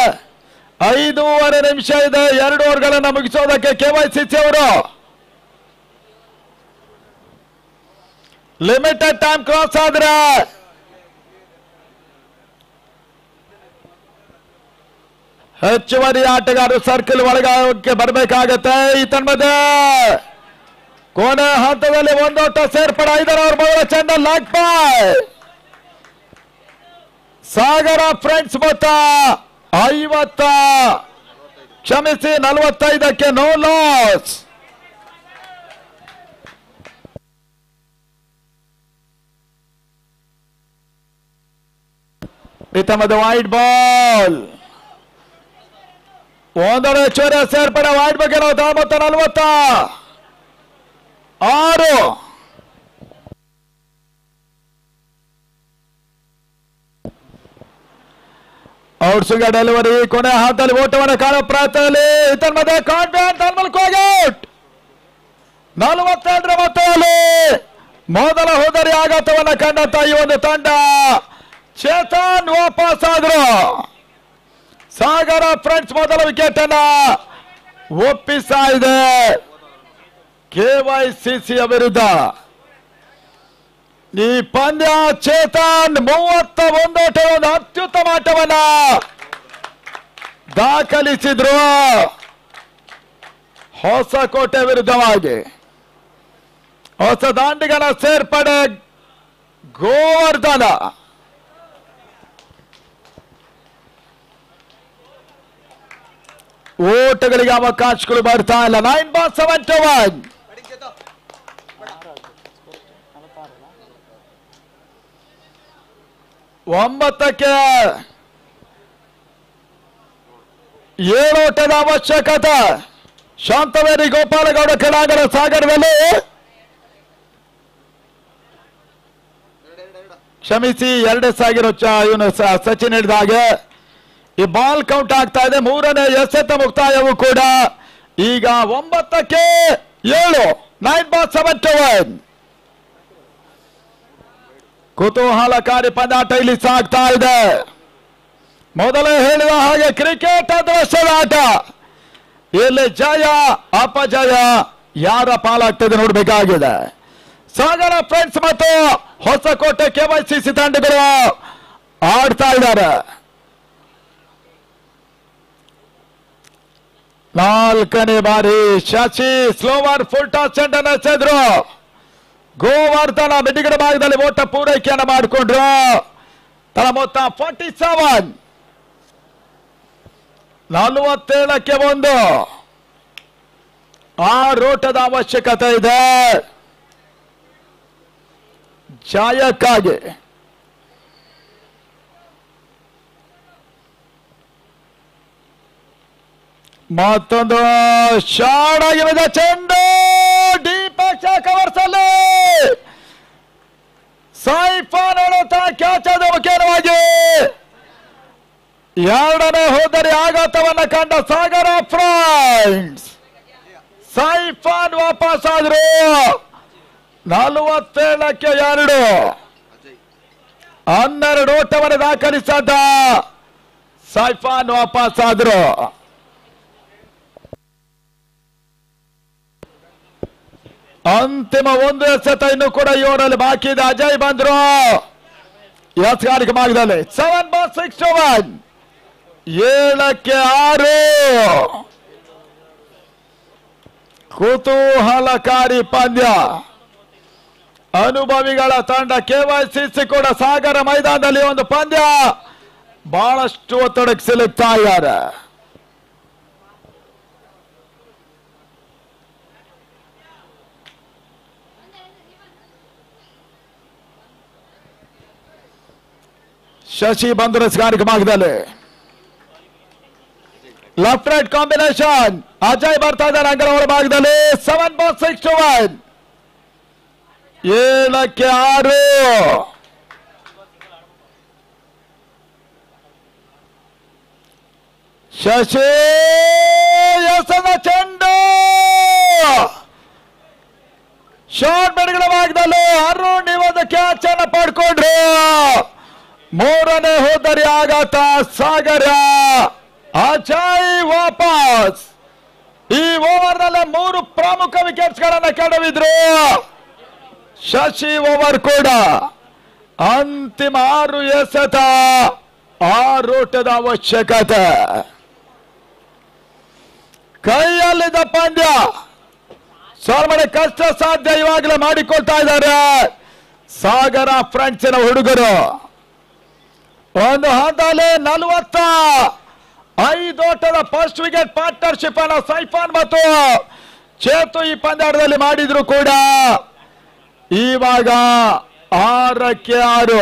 5.5 ನಿಮಿಷ ಇದೆ 2 ಓವರ್ಗಳನ್ನು ಮುಗಿಸೋದಕ್ಕೆ. ಕೆವೈಸಿಸಿ ಅವರು ಲಿಮಿಟೆಡ್ ಟೈಮ್ ಕ್ರಾಸ್ ಆದ್ರೆ ಹೆಚ್ಚುವರಿ ಆಟಗಾರರು ಸರ್ಕಲ್ ಒಳಗೆ ಬರಬೇಕಾಗತ್ತೆ. ಈ ತನ್ಮಧ್ಯೆ ಕೊನೆ ಹಂತದಲ್ಲಿ 1 ಓಟ ಸೇರ್ಪಡೆ. 5ರ ಓವರ್ ಮೊದಲ ಚೆಂಡ ಲಾಕ್ ಬಾಯ್. ಸಾಗರ ಫ್ರೆಂಡ್ಸ್ ಮೊತ್ತ 50, ಕ್ಷಮಿಸಿ 45ಕ್ಕೆ ನೋ ಲಾಸ್. ಇತಮದ ವೈಡ್ ಬಾಲ್, 1 ಹೆಚ್ಚುವರಿ ಸೇರ್ಪಡೆ. ವೈಡ್ ಬಗ್ಗೆ ನಾವು 46. ಔಟ್ಸ್ವಿಂಗ್ ಡೆಲಿವರಿ. ಕೊನೆ ಹಂತದಲ್ಲಿ ಓಟವನ್ನು ಕಾಣುವ ಪ್ರಯತ್ನದಲ್ಲಿ ಇತನ್ಮಧ್ಯೆ ಕಾನ್ಫಿಡೆಂಟ್ ಔಟ್. 42ರ ಮೊತ್ತದಲ್ಲಿ ಮೊದಲ ಹೋದರಿ ಆಘಾತವನ್ನು ಕಂಡಂತ ಈ ಒಂದು ತಂಡ. ಚೇತನ್ ವಾಪಸ್ ಆದ್ರು. ಸಾಗರ ಫ್ರೆಂಡ್ಸ್ ಮೊದಲ ವಿಕೆಟ್ ಅನ್ನ ಒಪ್ಪಿಸ್ತಾ ಇದೆ ಕೆವೈಸಿಸಿಯ ವಿರುದ್ಧ. ಈ ಪಂದ್ಯ ಚೇತನ್ 31 ಓಟ, ಒಂದು ಅತ್ಯುತ್ತಮ ಆಟವನ್ನ ದಾಖಲಿಸಿದ್ರು ಹೊಸಕೋಟೆ ವಿರುದ್ಧವಾಗಿ. ಹೊಸ ದಾಂಡಿಗನ ಸೇರ್ಪಡೆ ಗೋವರ್ಧನ. ಓಟಗಳಿಗೆ ಅವಕಾಶಗಳು ಬರ್ತಾ ಇಲ್ಲ. 9.71. 9ಕ್ಕೆ 7 ಓಟದ ಅವಶ್ಯಕತೆ. ಶಾಂತವೇರಿ ಗೋಪಾಲಗೌಡ ಕ್ರೀಡಾಂಗಣ ಸಾಗರದಲ್ಲಿ, ಕ್ಷಮಿಸಿ 2 ಆಗಿರೋ ಇವನು ಸಚಿನ್ ಹಿಡಿದ ಹಾಗೆ. ಈ ಬಾಲ್ ಕೌಂಟ್ ಆಗ್ತಾ ಇದೆ. 3ನೇ ಎಸೆತ ಮುಕ್ತಾಯವು ಕೂಡ. ಈಗ 9ಕ್ಕೆ 7, 9.71. ಕುತೂಹಲಕಾರಿ ಪಂದ್ಯಾಟ ಇಲ್ಲಿ ಸಾಗ್ತಾ ಇದೆ. ಮೊದಲೇ ಹೇಳಿದ ಹಾಗೆ ಕ್ರಿಕೆಟ್ ಅದೃಷ್ಟದ ಆಟ. ಇಲ್ಲಿ ಜಯ ಅಪಜಯ ಯಾರ ಪಾಲಾಗ್ತದೆ ನೋಡಬೇಕಾಗಿದೆ. ಸಾಗರ ಫ್ರೆಂಡ್ಸ್ ಮತ್ತು ಹೊಸಕೋಟೆ ಕೆವೈಸಿಸಿ ತಂಡಗಳು ಆಡ್ತಾ ಇದ್ದಾರೆ. 4ನೇ ಬಾರಿ ಶಶಿ ಸ್ಲೋವರ್ ಫುಲ್ ಟಾಸ್ ಚೆಂಡನ್ನು ಎಸೆದ್ರು. ಗೋವರ್ಧನ ಮಿಡ್ಡಿಗಡ ಭಾಗದಲ್ಲಿ ಓಟ ಪೂರೈಕೆಯನ್ನು ಮಾಡಿಕೊಂಡ್ರು. ತಳ ಮೊತ್ತ 47. 47ಕ್ಕೆ 1. 6 ಓಟದ ಅವಶ್ಯಕತೆ ಇದೆ ಜಯಕ್ಕಾಗಿ. ಮತ್ತೊಂದು ಶಾರ್ಟ್ ಆಗಿರುವ ಚೆಂಡು ಡೀಪ್ ಕವರ್ಸಲ್ಲಿ ಸೈಫಾನ್ ಹೊಡೆತ ಕ್ಯಾಚ್ ಆದ ಮುಖೇನವಾಗಿ 2ನೇ ಹೋದರೆ ಆಘಾತವನ್ನ ಕಂಡ ಸಾಗರ ಫ್ರೆಂಡ್ಸ್. ಸೈಫಾನ್ ವಾಪಸ್ ಆದ್ರು. 47ಕ್ಕೆ 2. 12 ಓಟವನ್ನು ದಾಖಲಿಸಿದ ಸೈಫಾನ್ ವಾಪಸ್ ಆದ್ರು. ಅಂತಿಮ ಒಂದು ಎಸೆತ ಇನ್ನು ಕೂಡ ಇವರಲ್ಲಿ ಬಾಕಿ ಇದೆ. ಅಜಯ್ ಬಂದ್ರು ಎಸ್ಗಾರಿಕೆ ಭಾಗದಲ್ಲಿ 7 ಬಾಲ್ 6 ಓವರ್ 7ಕ್ಕೆ 6. ಕುತೂಹಲಕಾರಿ ಪಂದ್ಯ. ಅನುಭವಿಗಳ ತಂಡ ಕೆವೈಸಿಸಿ ಕೂಡ ಸಾಗರ ಮೈದಾನದಲ್ಲಿ ಒಂದು ಪಂದ್ಯ ಬಹಳಷ್ಟು ಒತ್ತಡಕ್ಕೆ ಸಿಲುಕ್ತಾ ಇದ್ದಾರೆ. ಶಶಿ ಬಂದರು ಸ್ಗಾರಿಕೆ ಭಾಗದಲ್ಲಿ ಲೆಫ್ಟ್ ರೈಟ್ ಕಾಂಬಿನೇಷನ್. ಅಜಯ್ ಬರ್ತಾ ಇದ್ದಾರೆ ಅಂಗಲ ಹೊರ ಭಾಗದಲ್ಲಿ 7 ಬಾಲ್ 6 ಓವರ್ 7ಕ್ಕೆ 6. ಶಶಿ ಎಸೆದ ಚೆಂಡು ಶಾರ್ಟ್ ಬೆಡಗಳ ಭಾಗದಲ್ಲಿ ಅರುಣ್ ಇವತ್ತು ಕ್ಯಾಚ್ ಅನ್ನು ಪಡ್ಕೊಂಡ್ರು. 3ನೇ ಹೋದರಿ ಆಘಾತ ಸಾಗರ. ಅಜಯ್ ವಾಪಸ್. ಈ ಓವರ್ ನಲ್ಲಿ 3 ಪ್ರಮುಖ ವಿಕೆಟ್ಸ್ ಗಳನ್ನ ಕೆಡವಿದ್ರು. ಶಶಿ ಓವರ್ ಕೂಡ ಅಂತಿಮ 6 ಎಸೆತ 6 ಓಟದ ಅವಶ್ಯಕತೆ. ಕೈಯಲ್ಲಿದ್ದ ಪಂದ್ಯ ಸ್ವಲ್ಪ ಕಷ್ಟ ಸಾಧ್ಯ ಇವಾಗಲೇ ಮಾಡಿಕೊಳ್ತಾ ಇದ್ದಾರೆ ಸಾಗರ ಫ್ರೆಂಡ್ಸಿನ ಹುಡುಗರು. ಒಂದು ಹಂತದಲ್ಲಿ 45 ಓಟದ ಫಸ್ಟ್ ವಿಕೆಟ್ ಪಾರ್ಟ್ನರ್ಶಿಪ್ ಅನ್ನು ಸೈಫಾನ್ ಮತ್ತು ಚೇತು ಈ ಪಂದ್ಯಾಟದಲ್ಲಿ ಮಾಡಿದ್ರು ಕೂಡ ಇವಾಗ 6ಕ್ಕೆ 6.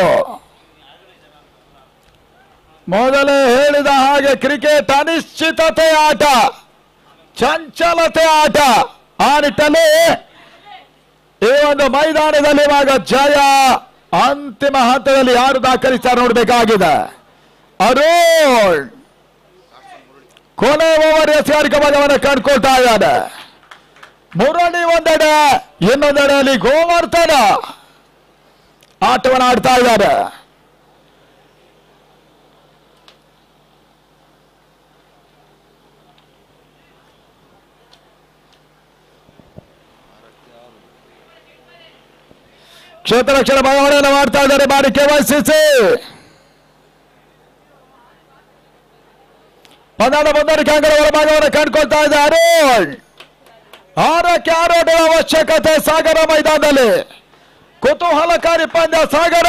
ಮೊದಲೇ ಹೇಳಿದ ಹಾಗೆ ಕ್ರಿಕೆಟ್ ಅನಿಶ್ಚಿತತೆ ಆಟ, ಚಂಚಲತೆ ಆಟ. ಆ ನಿಟ್ಟಲ್ಲಿ ಈ ಒಂದು ಮೈದಾನದಲ್ಲಿ ಇವಾಗ ಜಯ ಅಂತಿಮ ಹಂತದಲ್ಲಿ ಯಾರು ದಾಖಲಿಸ್ತಾರೆ ನೋಡಬೇಕಾಗಿದೆ. ಅರುಣ್ ಕೊನೆ ಓವರ್ ಎಸ್ಗಾರಿಕೆ ಭಾಗವನ್ನು ಕಂಡುಕೊಳ್ತಾ ಇದ್ದಾನೆ. ಮುರಳಿ ಒಂದೆಡೆ, ಇನ್ನೊಂದೆಡೆಯಲ್ಲಿ ಗೋವರ್ಧನ ಆಟವನ್ನು ಆಡ್ತಾ ಇದ್ದಾರೆ. ಕ್ಷೇತ್ರ ರಕ್ಷಣಾ ಬದಲಾವಣೆಯನ್ನು ಮಾಡ್ತಾ ಇದ್ದಾರೆ ಬಾರಿ ಕೆವೈಸಿಸಿ. ಪಂದ್ಯದ ಮುಂದರಿಕೆ ಅಂಗದ ಹೊರಭಾಗವನ್ನು ಕಂಡುಕೊಳ್ತಾ ಇದೆ ಅರುಣ್. 6ಕ್ಕೆ 6 ಓಟದ ಅವಶ್ಯಕತೆ ಸಾಗರ ಮೈದಾನದಲ್ಲಿ. ಕುತೂಹಲಕಾರಿ ಪಂದ್ಯ ಸಾಗರ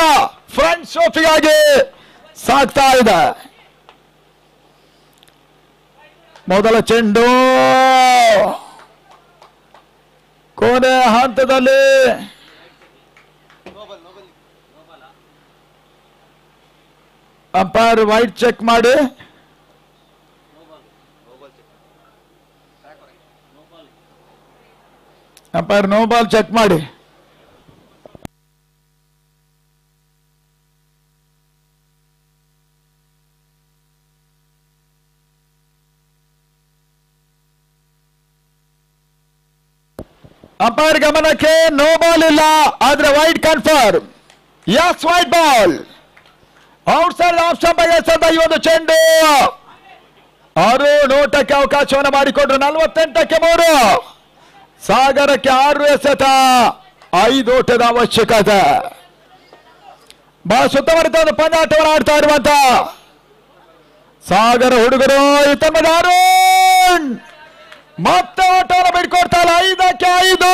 ಫ್ರೆಂಡ್ಸ್ ಟ್ರೋಫಿಗಾಗಿ ಸಾಗ್ತಾ ಇದೆ. ಮೊದಲ ಚೆಂಡು ಕೊನೆ ಹಂತದಲ್ಲಿ ಅಂಪೈರ್ ವೈಟ್ ಚೆಕ್ ಮಾಡಿ ಅಂಪೈರ್ ನೋ ಬಾಲ್ ಚೆಕ್ ಮಾಡಿ. ಅಂಪೈರ್ ಗಮನಕ್ಕೆ ನೋ ಬಾಲ್ ಇಲ್ಲ, ಆದ್ರೆ wide confirm. Yes wide ball. Outside off stump ಎಸೆದ ಈ ಒಂದು ಚೆಂಡು ಅರುಣ್ ಓಟಕ್ಕೆ ಅವಕಾಶವನ್ನು ಮಾಡಿಕೊಂಡ್ರು. 48ಕ್ಕೆ 3. ಸಾಗರಕ್ಕೆ 6 ಎಸೆತ 5 ಓಟದ ಅವಶ್ಯಕತೆ. ಬಹಳ ಸುತ್ತಮುತ್ತ ಒಂದು ಪಂದ್ಯಾಟವನ್ನು ಆಡ್ತಾ ಇರುವಂತ ಸಾಗರ ಹುಡುಗರು. ಇತಮ್ಮದ ಅರುಣ್ ಮತ್ತೆ ಓಟವನ್ನು ಬಿಟ್ಕೊಡ್ತಾರೆ. 5ಕ್ಕೆ 5.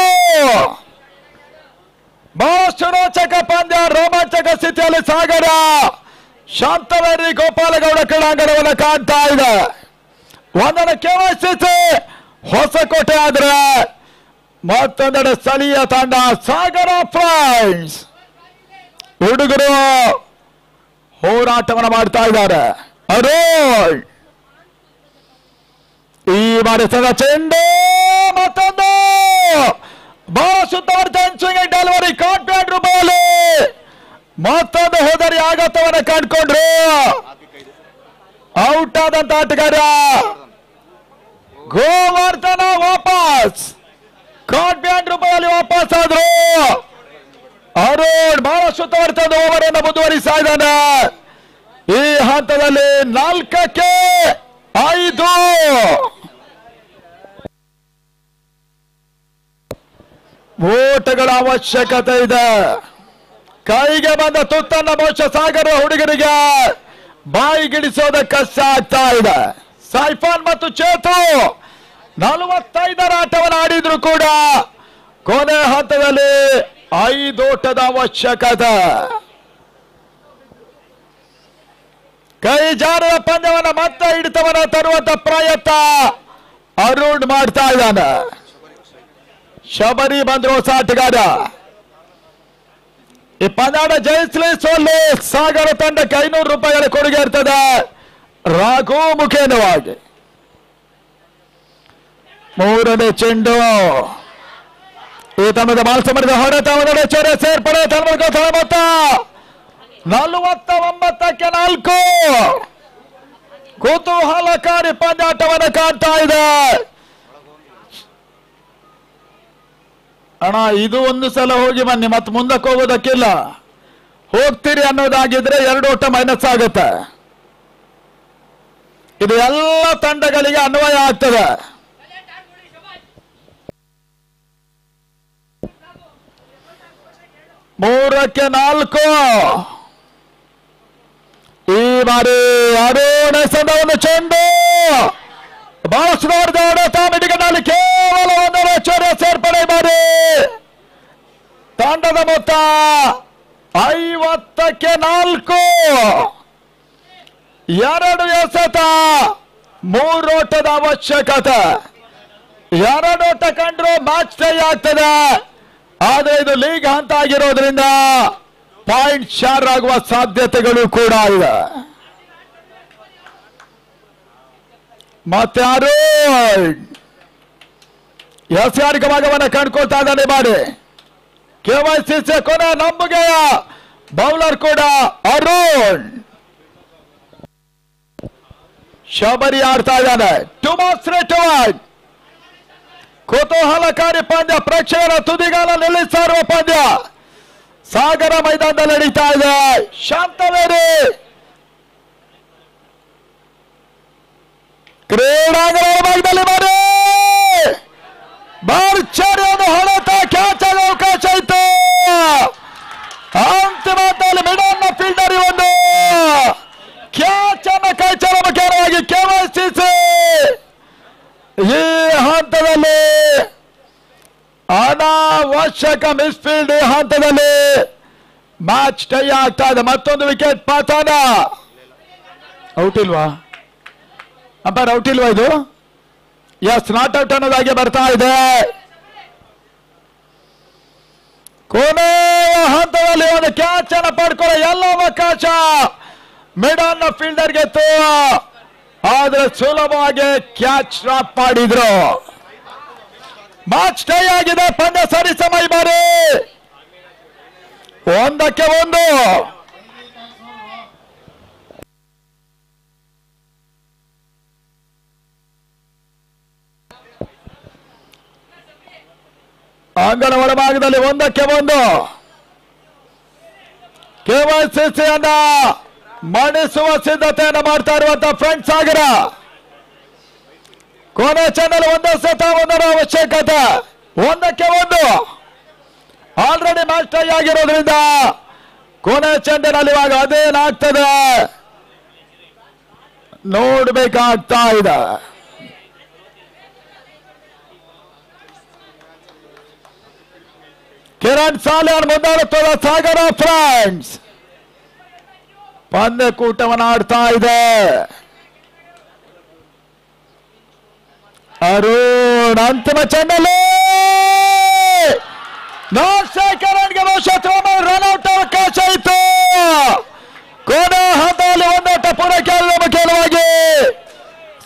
ಬಹಳಷ್ಟು ರೋಚಕ ಪಂದ್ಯ, ರೋಮಾಂಚಕ ಸ್ಥಿತಿಯಲ್ಲಿ ಸಾಗರ ಶಾಂತವೇರಿ ಗೋಪಾಲಗೌಡ ಕ್ರೀಡಾಂಗಣವನ್ನು ಕಾಣ್ತಾ ಇದೆ. ಒಂದನ್ನು ಕೆವೈಸಿಸಿ ಹೊಸಕೋಟೆ ಆದ್ರೆ ಮತ್ತೊಂದೆಡೆ ಸ್ಥಳೀಯ ತಂಡ ಸಾಗರ ಫ್ರೆಂಡ್ಸ್ ಹುಡುಗರು ಹೋರಾಟವನ್ನು ಮಾಡ್ತಾ ಇದ್ದಾರೆ. ಅರುಣ್ ಈ ಬಾರಿ ಸದ ಚೆಂಡು ಮತ್ತೊಂದು ಬಹಳ ಸುತ್ತಮುತ್ತ ಡೆಲಿವರಿ ಕಾಂಟ್ರಾಕ್ಟ್ ಬಾಲ್. ಮತ್ತೊಂದು ಹೋದರಿ ಆಘಾತವನ್ನು ಕಂಡುಕೊಂಡ್ರು. ಔಟ್ ಆದಂತ ಆಟಗಾರ ಗೋವರ್ಧನ ವಾಪಸ್ ಕಾಂಟ್ರಾಕ್ಟ್ ರೂಪದಲ್ಲಿ ವಾಪಸ್ ಆದ್ರು. ಅರುಣ್ ಬಹಳ ಸುತ್ತಮುತ್ತ ಓವರ್ ಅನ್ನು ಮುಂದುವರಿಸ್ತಾ ಇದ್ದಾನೆ. ಈ ಹಂತದಲ್ಲಿ 4ಕ್ಕೆ 5. ಓಟಗಳ ಅವಶ್ಯಕತೆ ಇದೆ. ಕೈಗೆ ಬಂದ ತುತ್ತನ್ನ ಬಹುಶಃ ಸಾಗರ ಹುಡುಗರಿಗೆ ಬಾಯಿಗಿಡಿಸೋದ ಕಷ್ಟ ಆಗ್ತಾ ಇದೆ. ಸೈಫಾನ್ ಮತ್ತು ಚೇತು 45ರ ಆಟವನ್ನು ಆಡಿದ್ರು ಕೂಡ ಕೊನೆ ಹಂತದಲ್ಲಿ 5 ಓಟದ ಅವಶ್ಯಕತೆ. ಕೈ ಜಾರದ ಪಂದ್ಯವನ್ನ ಮತ್ತೆ ಹಿಡಿತವನ್ನ ತರುವಂತ ಪ್ರಯತ್ನ ಅರುಣ್ ಮಾಡ್ತಾ ಇದ್ದಾನೆ. ಶಬರಿ ಬಂದ್ರು ಸಾಟಗಾರ. ಈ ಪಂದ್ಯಾಟ ಜಯಿಸಲಿ ಸೋಲಿ ಸಾಗರ ತಂಡಕ್ಕೆ 500 ರೂಪಾಯಿಗಳ ಕೊಡುಗೆ ಇರ್ತದೆ ರಾಘು ಮುಖೇನವಾಗಿ. 3ನೇ ಚೆಂಡು ಈ ತಮ್ಮದ ಬಾಲಸಮರದ ಹೊಡೆತ ಚೇರೆ ಸೇರ್ಪಡೆ ಮೊತ್ತ 49ಕ್ಕೆ 4. ಕುತೂಹಲಕಾರಿ ಪಂದ್ಯಾಟವನ್ನು ಕಾಣ್ತಾ ಇದೆ. ಅಣ್ಣ ಇದು ಒಂದು ಸಲ ಹೋಗಿ ಬನ್ನಿ, ಮತ್ತೆ ಮುಂದಕ್ಕೆ ಹೋಗೋದಕ್ಕಿಲ್ಲ. ಹೋಗ್ತೀರಿ ಅನ್ನೋದಾಗಿದ್ರೆ 2 ಓಟ ಮೈನಸ್ ಆಗುತ್ತೆ. ಇದು ಎಲ್ಲ ತಂಡಗಳಿಗೆ ಅನ್ವಯ ಆಗ್ತದೆ. ಮೂರಕ್ಕೆ 4. ಈ ಬಾರಿ ಅರುಣ್ ಒಂದು ಚೆಂಡು ಬಹಳ ಸುಧಾರದ ಹೊಡೆತ. ಮಿಡಿಗನಲ್ಲಿ ಕೇವಲ 1 ಚೊರೆ ಸೇರ್ಪಡೆ ಬಾರಿ ತಂಡದ ಮೊತ್ತ 50ಕ್ಕೆ 4. 2 ಎಸೆತ 3 ಓಟದ ಅವಶ್ಯಕತೆ. 2 ಓಟ ಕಂಡ್ರು ಮ್ಯಾಚ್ ಟೈ ಆಗ್ತದೆ. ಆದರೆ ಇದು ಲೀಗ್ ಹಂತ ಆಗಿರೋದ್ರಿಂದ ಪಾಯಿಂಟ್ ಶೇರ್ ಆಗುವ ಸಾಧ್ಯತೆಗಳು ಕೂಡ ಇದೆ. ಮತ್ತೆ ಅರುಣ್ ಎಸ್ಆರ್ಗೆ ಭಾಗವನ್ನು ಕಂಡುಕೊಳ್ತಾ ಇದ್ದಾನೆ. ಬಾಡಿ KYCC ಕೊನೆ ನಂಬುಗೆಯ ಬೌಲರ್ ಕೂಡ ಅರುಣ್. ಶಬರಿ ಆಡ್ತಾ ಇದ್ದಾನೆ. 2-1 ಕುತೂಹಲಕಾರಿ ಪಂದ್ಯ. ಪ್ರೇಕ್ಷಕರ ತುದಿಗಾಲ ನಿಲ್ಲಿಸಿರುವ ಪಂದ್ಯ ಸಾಗರ ಮೈದಾನದಲ್ಲಿ ನಡೀತಾ ಇದೆ. ಶಾಂತವೇರಿ ಕ್ರೀಡಾಂಗಣ ಭಾಗದಲ್ಲಿ ಮಾಡಿ ಭರ್ಜರಿಯನ್ನು ಹೊಡೆತ ಕ್ಯಾಚ್ ಆಗುವ ಅವಕಾಶ ಇತ್ತು. ಅಂತಿಮ ಹಂತದಲ್ಲಿ ಮಿಡನ್ನ ಫೀಲ್ಡರ್ ಒಂದು ಕ್ಯಾಚ್ ಅನ್ನು ಕೈಚಾರ ಮುಖ್ಯವಾಗಿ KYCC ಈ ಹಂತದಲ್ಲಿ ಅನಾವಶ್ಯಕ ಮಿಸ್ಫೀಲ್ಡ್. ಈ ಹಂತದಲ್ಲಿ ಮ್ಯಾಚ್ ಟೈ ಆಗ್ತಾ ಇದೆ. ಮತ್ತೊಂದು ವಿಕೆಟ್ ಪತನ. ಔಟ್ ಇಲ್ವಾ ಅಂಪೈರ್? ಔಟ್ ಇಲ್ವಾ ಇದು? ಎಸ್, ನಾಟ್ ಔಟ್ ಅನ್ನೋದಾಗಿ ಬರ್ತಾ ಇದೆ. ಕೊನೆಯ ಹಂತದಲ್ಲಿ ಒಂದು ಕ್ಯಾಚ್ ಅನ್ನು ಪಡ್ಕೊಳ್ಳೋ ಎಲ್ಲ ಅವಕಾಶ ಮಿಡನ್ ಫೀಲ್ಡರ್ಗೆ ಇತ್ತು. ಆದ್ರೆ ಸುಲಭವಾಗಿ ಕ್ಯಾಚ್ ಡ್ರಾಪ್ ಮಾಡಿದ್ರು. ಮ್ಯಾಚ್ ಟೈ ಆಗಿದೆ. ಪಂದ್ಯ ಸರಿ ಸಮಯ ಬಾರಿ 1ಕ್ಕೆ 1. ಅಂಗಣ ಒಳಭಾಗದಲ್ಲಿ 1ಕ್ಕೆ 1 KYCC ಅನ್ನ ಮಣಿಸುವ ಸಿದ್ಧತೆಯನ್ನು ಮಾಡ್ತಾ ಇರುವಂತಹ ಫ್ರೆಂಡ್ಸ್ ಸಾಗರ. ಕೊನೆ ಚೆಂಡಲ್ಲಿ 1 ಎಸೆತ 1 ಅವಶ್ಯಕತೆ. 1ಕ್ಕೆ 1 ಆಲ್ರೆಡಿ ಮ್ಯಾಚ್ ಟೈ ಆಗಿರೋದ್ರಿಂದ ಕೊನೆ ಚೆಂಡಿನಲ್ಲಿ ಇವಾಗ ಅದೇನಾಗ್ತದೆ ನೋಡ್ಬೇಕಾಗ್ತಾ ಇದೆ. ಕಿರಣ್ ಸಾಲಿಯಾನ್ ಮುಂದಾಡುತ್ತಿರುವ ಸಾಗರ ಫ್ರೆಂಡ್ಸ್ ಪಂದ್ಯಕೂಟವನ್ನು ಆಡ್ತಾ ಇದೆ. ಅರುಣ್ ಅಂತಿಮ ಚೆಂಡಲ್ಲಿ ಕಿರಣ್ಗೆ ರನ್ಔಟ್ ಅವಕಾಶ ಇತ್ತು. ಕೊನೆ ಹಂತದಲ್ಲಿ 1 ಓಟ ಪೂರೈಕೆ ಮುಖ್ಯವಾಗಿ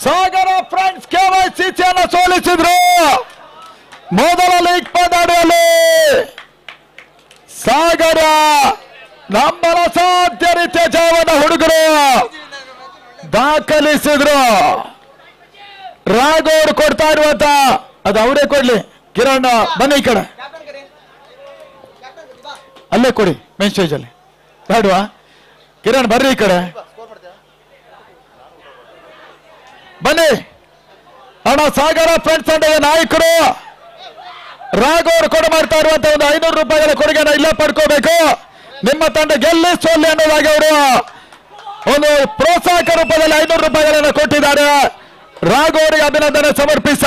ಸಾಗರ ಫ್ರೆಂಡ್ಸ್ KYCC ಅನ್ನು ಸೋಲಿಸಿದ್ರು. ಮೊದಲ ಲೀಗ್ ಪಂದ್ಯಾಟದಲ್ಲಿ ಸಾಗರ ನಂಬಲ ಸಾಧ್ಯ ರೀತಿಯ ಜಯವನ್ನು ಹುಡುಗರು ದಾಖಲಿಸಿದ್ರು. ರಾಘವ್ ಅವರು ಕೊಡ್ತಾ ಇರುವಂತ ಅದು ಅವರೇ ಕೊಡ್ಲಿ. ಕಿರಣ್ ಬನ್ನಿ ಈ ಕಡೆ, ಅಲ್ಲೇ ಕೊಡಿ ಮೇನ್ ಸ್ಟೇಜ್ ಅಲ್ಲಿ. ಬೇಡವಾ? ಕಿರಣ್ ಬರ್ರಿ ಈ ಕಡೆ. ಬನ್ನಿ ಅಣ್ಣ. ಸಾಗರ ಫ್ರೆಂಡ್ಸ್ ತಂಡದ ನಾಯಕರು ರಾಘವ್ ಅವರು ಕೊಡ ಮಾಡ್ತಾ ಇರುವಂತಹ ಒಂದು 500 ರೂಪಾಯಿಗಳ ಕೊಡುಗೆಯನ್ನು ಇಲ್ಲೇ ಪಡ್ಕೋಬೇಕು. ನಿಮ್ಮ ತಂಡ ಗೆಲ್ಲಿ ಸೋಲಿ ಅನ್ನೋದಾಗಿ ಅವರು ಒಂದು ಪ್ರೋತ್ಸಾಹಕ ರೂಪದಲ್ಲಿ 500 ರೂಪಾಯಿಗಳನ್ನು ಕೊಟ್ಟಿದ್ದಾರೆ. ರಾಘವ್ ಅವರಿಗೆ ಅಭಿನಂದನೆ ಸಮರ್ಪಿಸ